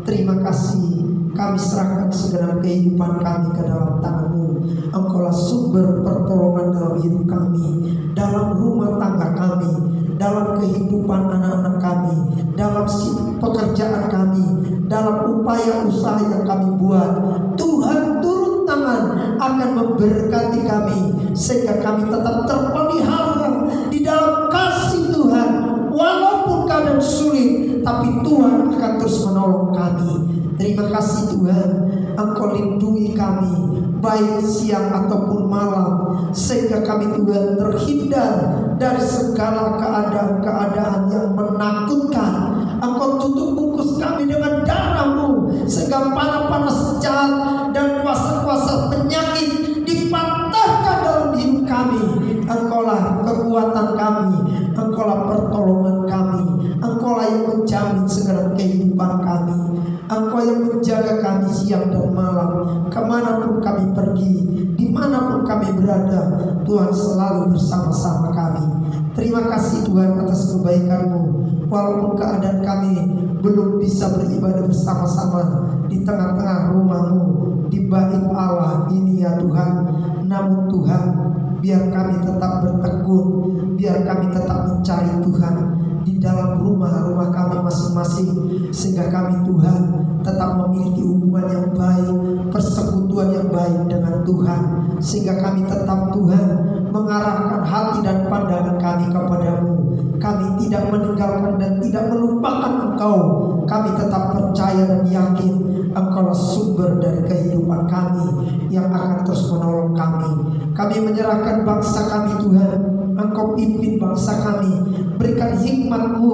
terima kasih. Kami serahkan segenap kehidupan kami ke dalam tangan-Mu. Engkaulah sumber pertolongan dalam hidup kami, dalam rumah tangga kami, dalam kehidupan anak-anak kami, dalam pekerjaan kami, dalam upaya usaha yang kami buat. Tuhan turun tangan akan memberkati kami, sehingga kami tetap terpelihara di dalam kasih Tuhan. Walaupun keadaan sulit, tapi Tuhan akan terus menolong kami. Terima kasih Tuhan, Engkau lindungi kami baik siang ataupun malam, sehingga kami Tuhan terhindar dari segala keadaan-keadaan yang menakutkan. Engkau tutup bungkus kami dengan darah-Mu, sehingga panas-panas jahat dan kuasa-kuasa penyakit dipatahkan dalam hidup kami. Engkaulah kekuatan kami, Engkaulah pertolongan kami, Engkaulah yang menjamin segala kehidupan kami. Engkau yang menjaga kami siang dan malam. Kemanapun kami pergi, dimanapun kami berada, Tuhan selalu bersama-sama kami. Terima kasih Tuhan atas kebaikan-Mu. Walaupun keadaan kami belum bisa beribadah bersama-sama di tengah-tengah rumah-Mu, di bait Allah ini ya Tuhan, namun Tuhan, biar kami tetap bertekun, biar kami tetap mencari Tuhan di dalam rumah-rumah kami masing-masing, sehingga kami Tuhan tetap memiliki hubungan yang baik, persekutuan yang baik dengan Tuhan, sehingga kami tetap Tuhan mengarahkan hati dan pandangan kami kepadamu. Kami tidak meninggalkan dan tidak melupakan Engkau. Kami tetap percaya dan yakin Engkaulah sumber dari kehidupan kami yang akan terus menolong kami. Kami menyerahkan bangsa kami Tuhan, Engkau pimpin bangsa kami. Berikan hikmat-Mu,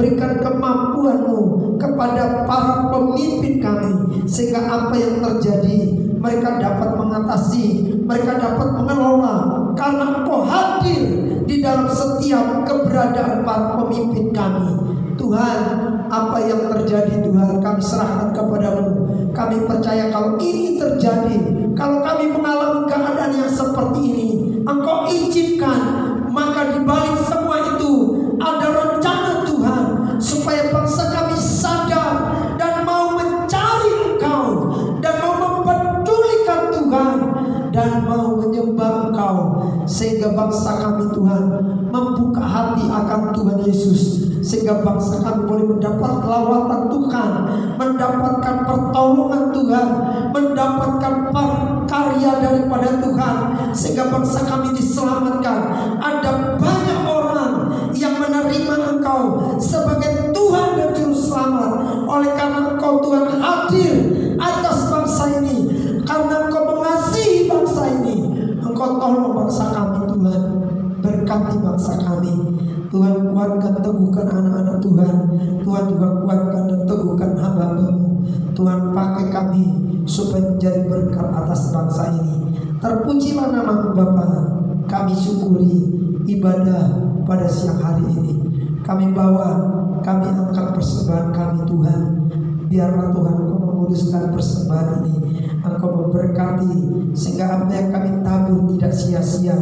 berikan kemampuan-Mu kepada para pemimpin kami, sehingga apa yang terjadi mereka dapat mengatasi, mereka dapat mengelola, karena Engkau hadir di dalam setiap keberadaan para pemimpin kami. Tuhan, apa yang terjadi Tuhan kami serahkan kepadamu. Kami percaya kalau ini terjadi, kalau kami mengalami keadaan yang seperti ini, Engkau izinkan, maka di balik semua itu ada rencana Tuhan, supaya bangsa kami sadar dan mau mencari Engkau, dan mau mempedulikan Tuhan, dan mau menyembah Engkau, sehingga bangsa kami Tuhan membuka hati akan Tuhan Yesus, sehingga bangsa kami boleh mendapat lawatan Tuhan, mendapatkan pertolongan Tuhan, mendapatkan karya daripada Tuhan, sehingga bangsa kami diselamatkan. Ada banyak orang yang menerima Engkau sebagai Tuhan dan Juru Selamat. Oleh karena Engkau Tuhan hadir atas bangsa ini, karena Engkau mengasihi bangsa ini, Engkau tolong bangsa kami Tuhan. Berkati bangsa kami Tuhan, kuatkan teguhkan anak-anak Tuhan. Tuhan juga kuatkan dan teguhkan hamba-Mu. Tuhan pakai kami supaya menjadi berkat atas bangsa ini. Terpujilah nama-Mu Bapa. Kami syukuri ibadah pada siang hari ini. Kami bawa, kami angkat persembahan kami Tuhan. Biarlah Tuhan Engkau menguduskan persembahan ini, Engkau memberkati, sehingga apa yang kami tabur tidak sia-sia,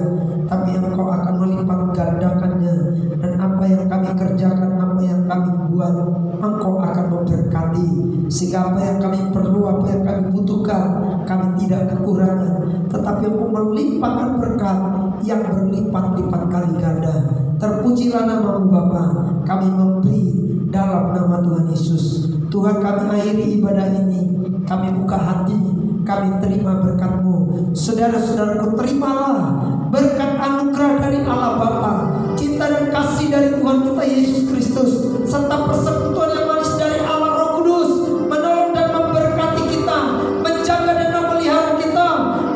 tapi Engkau akan melipat gandakannya. Dan apa yang kami kerjakan, apa yang kami buat, Engkau akan memberkati, sehingga apa yang kami perlu, apa yang kami butuhkan, kami tidak kekurangan, tetapi Engkau melimpahkan berkat yang berlipat-lipat kali ganda. Terpujilah nama-Mu Bapa. Kami memberi dalam nama Tuhan Yesus. Tuhan, kami akhiri ibadah ini. Kami buka hati, kami terima berkat-Mu. Saudara-saudaraku, terimalah berkat anugerah dari Allah Bapa, cinta dan kasih dari Tuhan kita Yesus Kristus, serta persekutuan yang manis dari Allah Roh Kudus, menolong dan memberkati kita, menjaga dan memelihara kita,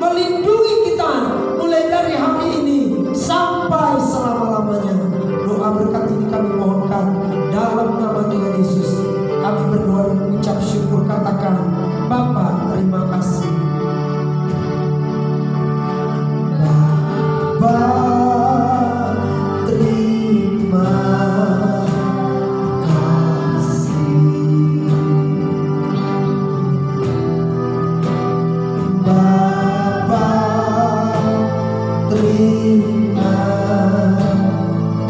melindungi kita mulai dari hari ini sampai selama-lamanya. Doa berkat ini kami mohonkan dalam nama Tuhan Yesus. Kami berdoa dan mengucap syukur, katakan, Bapa, terima kasih. Bapa, terima kasih. Bapa, terima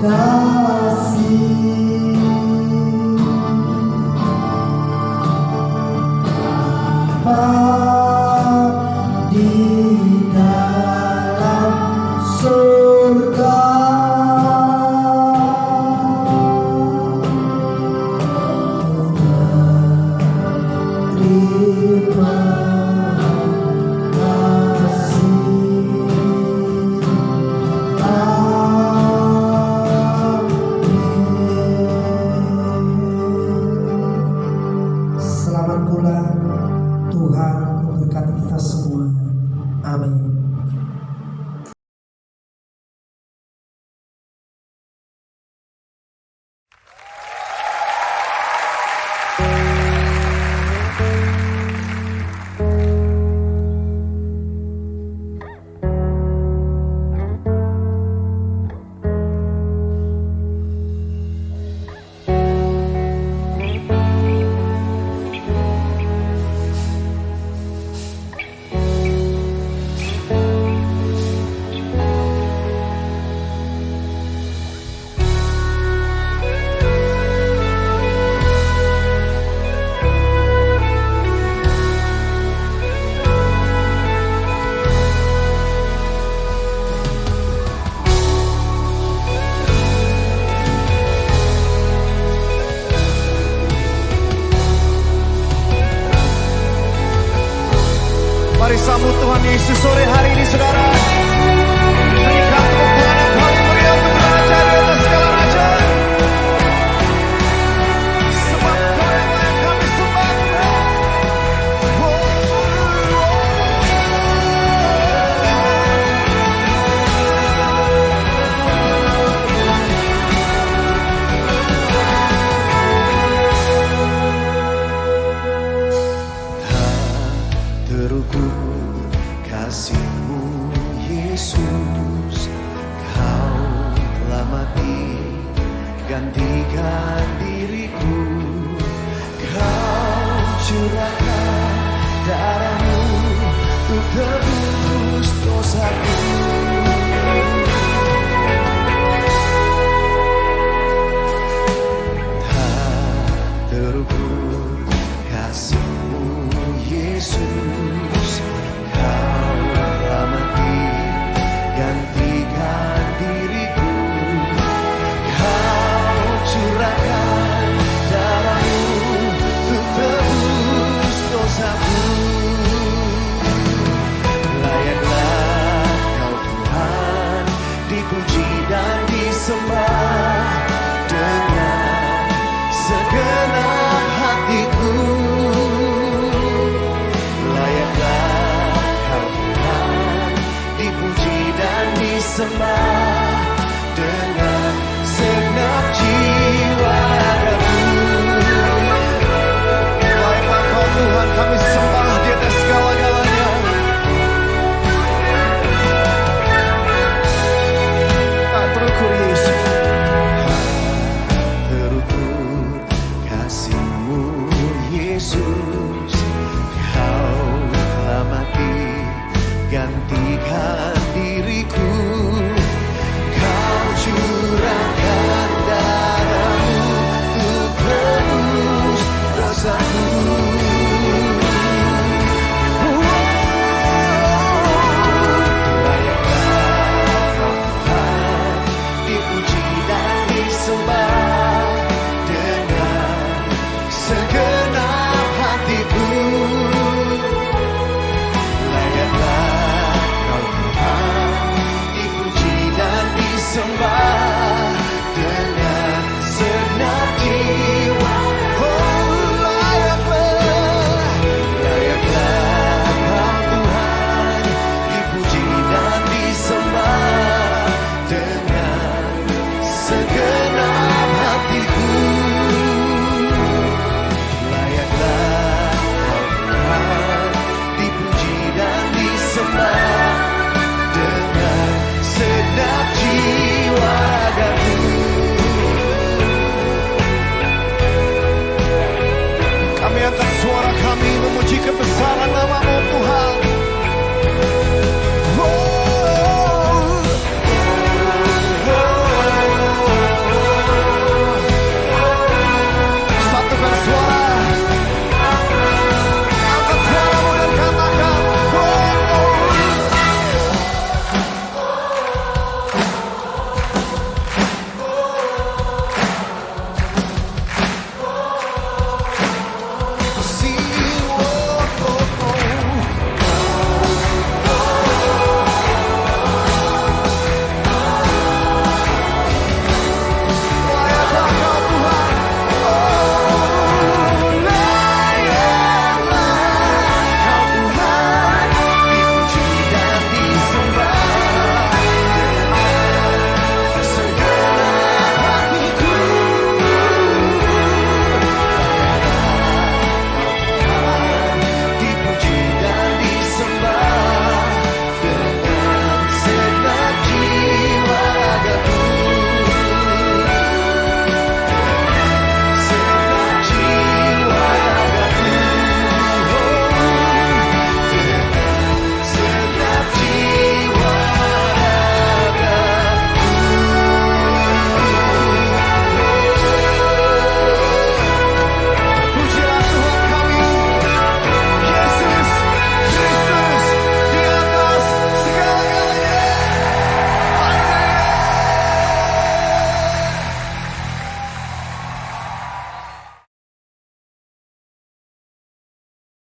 kasih. Bapa di dalam surga, terima kasih. Amin. Selamat pulang. Tuhan memberkati kita semua. Amin. Mari sambut Tuhan Yesus sore hari ini, saudara. Berikan kemuliaan yang paling mulia untuk Raja di atas segala raja. Sebab Kau yang layak kami sembah, Tuhan. Terukur kasih-Mu Yesus, Kau telah mati gantikan diriku. Kau curahkan darah-Mu untuk tebus dosaku. Tak terukur kasih-Mu Yesus, Kau telah mati gantikan diriku. Kau curahkan darah-Mu untuk tebus dosaku. Layaklah Kau Tuhan dipuji dan disembah dengan segenap hatiku. Sembah dengan segenap jiwa ragu. Layaklah Kau Tuhan kami sembah di atas segala-galanya. Tak terukur Yesus, terukur kasih-Mu Yesus, Kau telah mati gantikan diriku. Kau curahkan darah-Mu untuk tebus dosaku. Layaklah Kau Tuhan dipuji dan Kami memuji kebesaran nama-Mu Tuhan.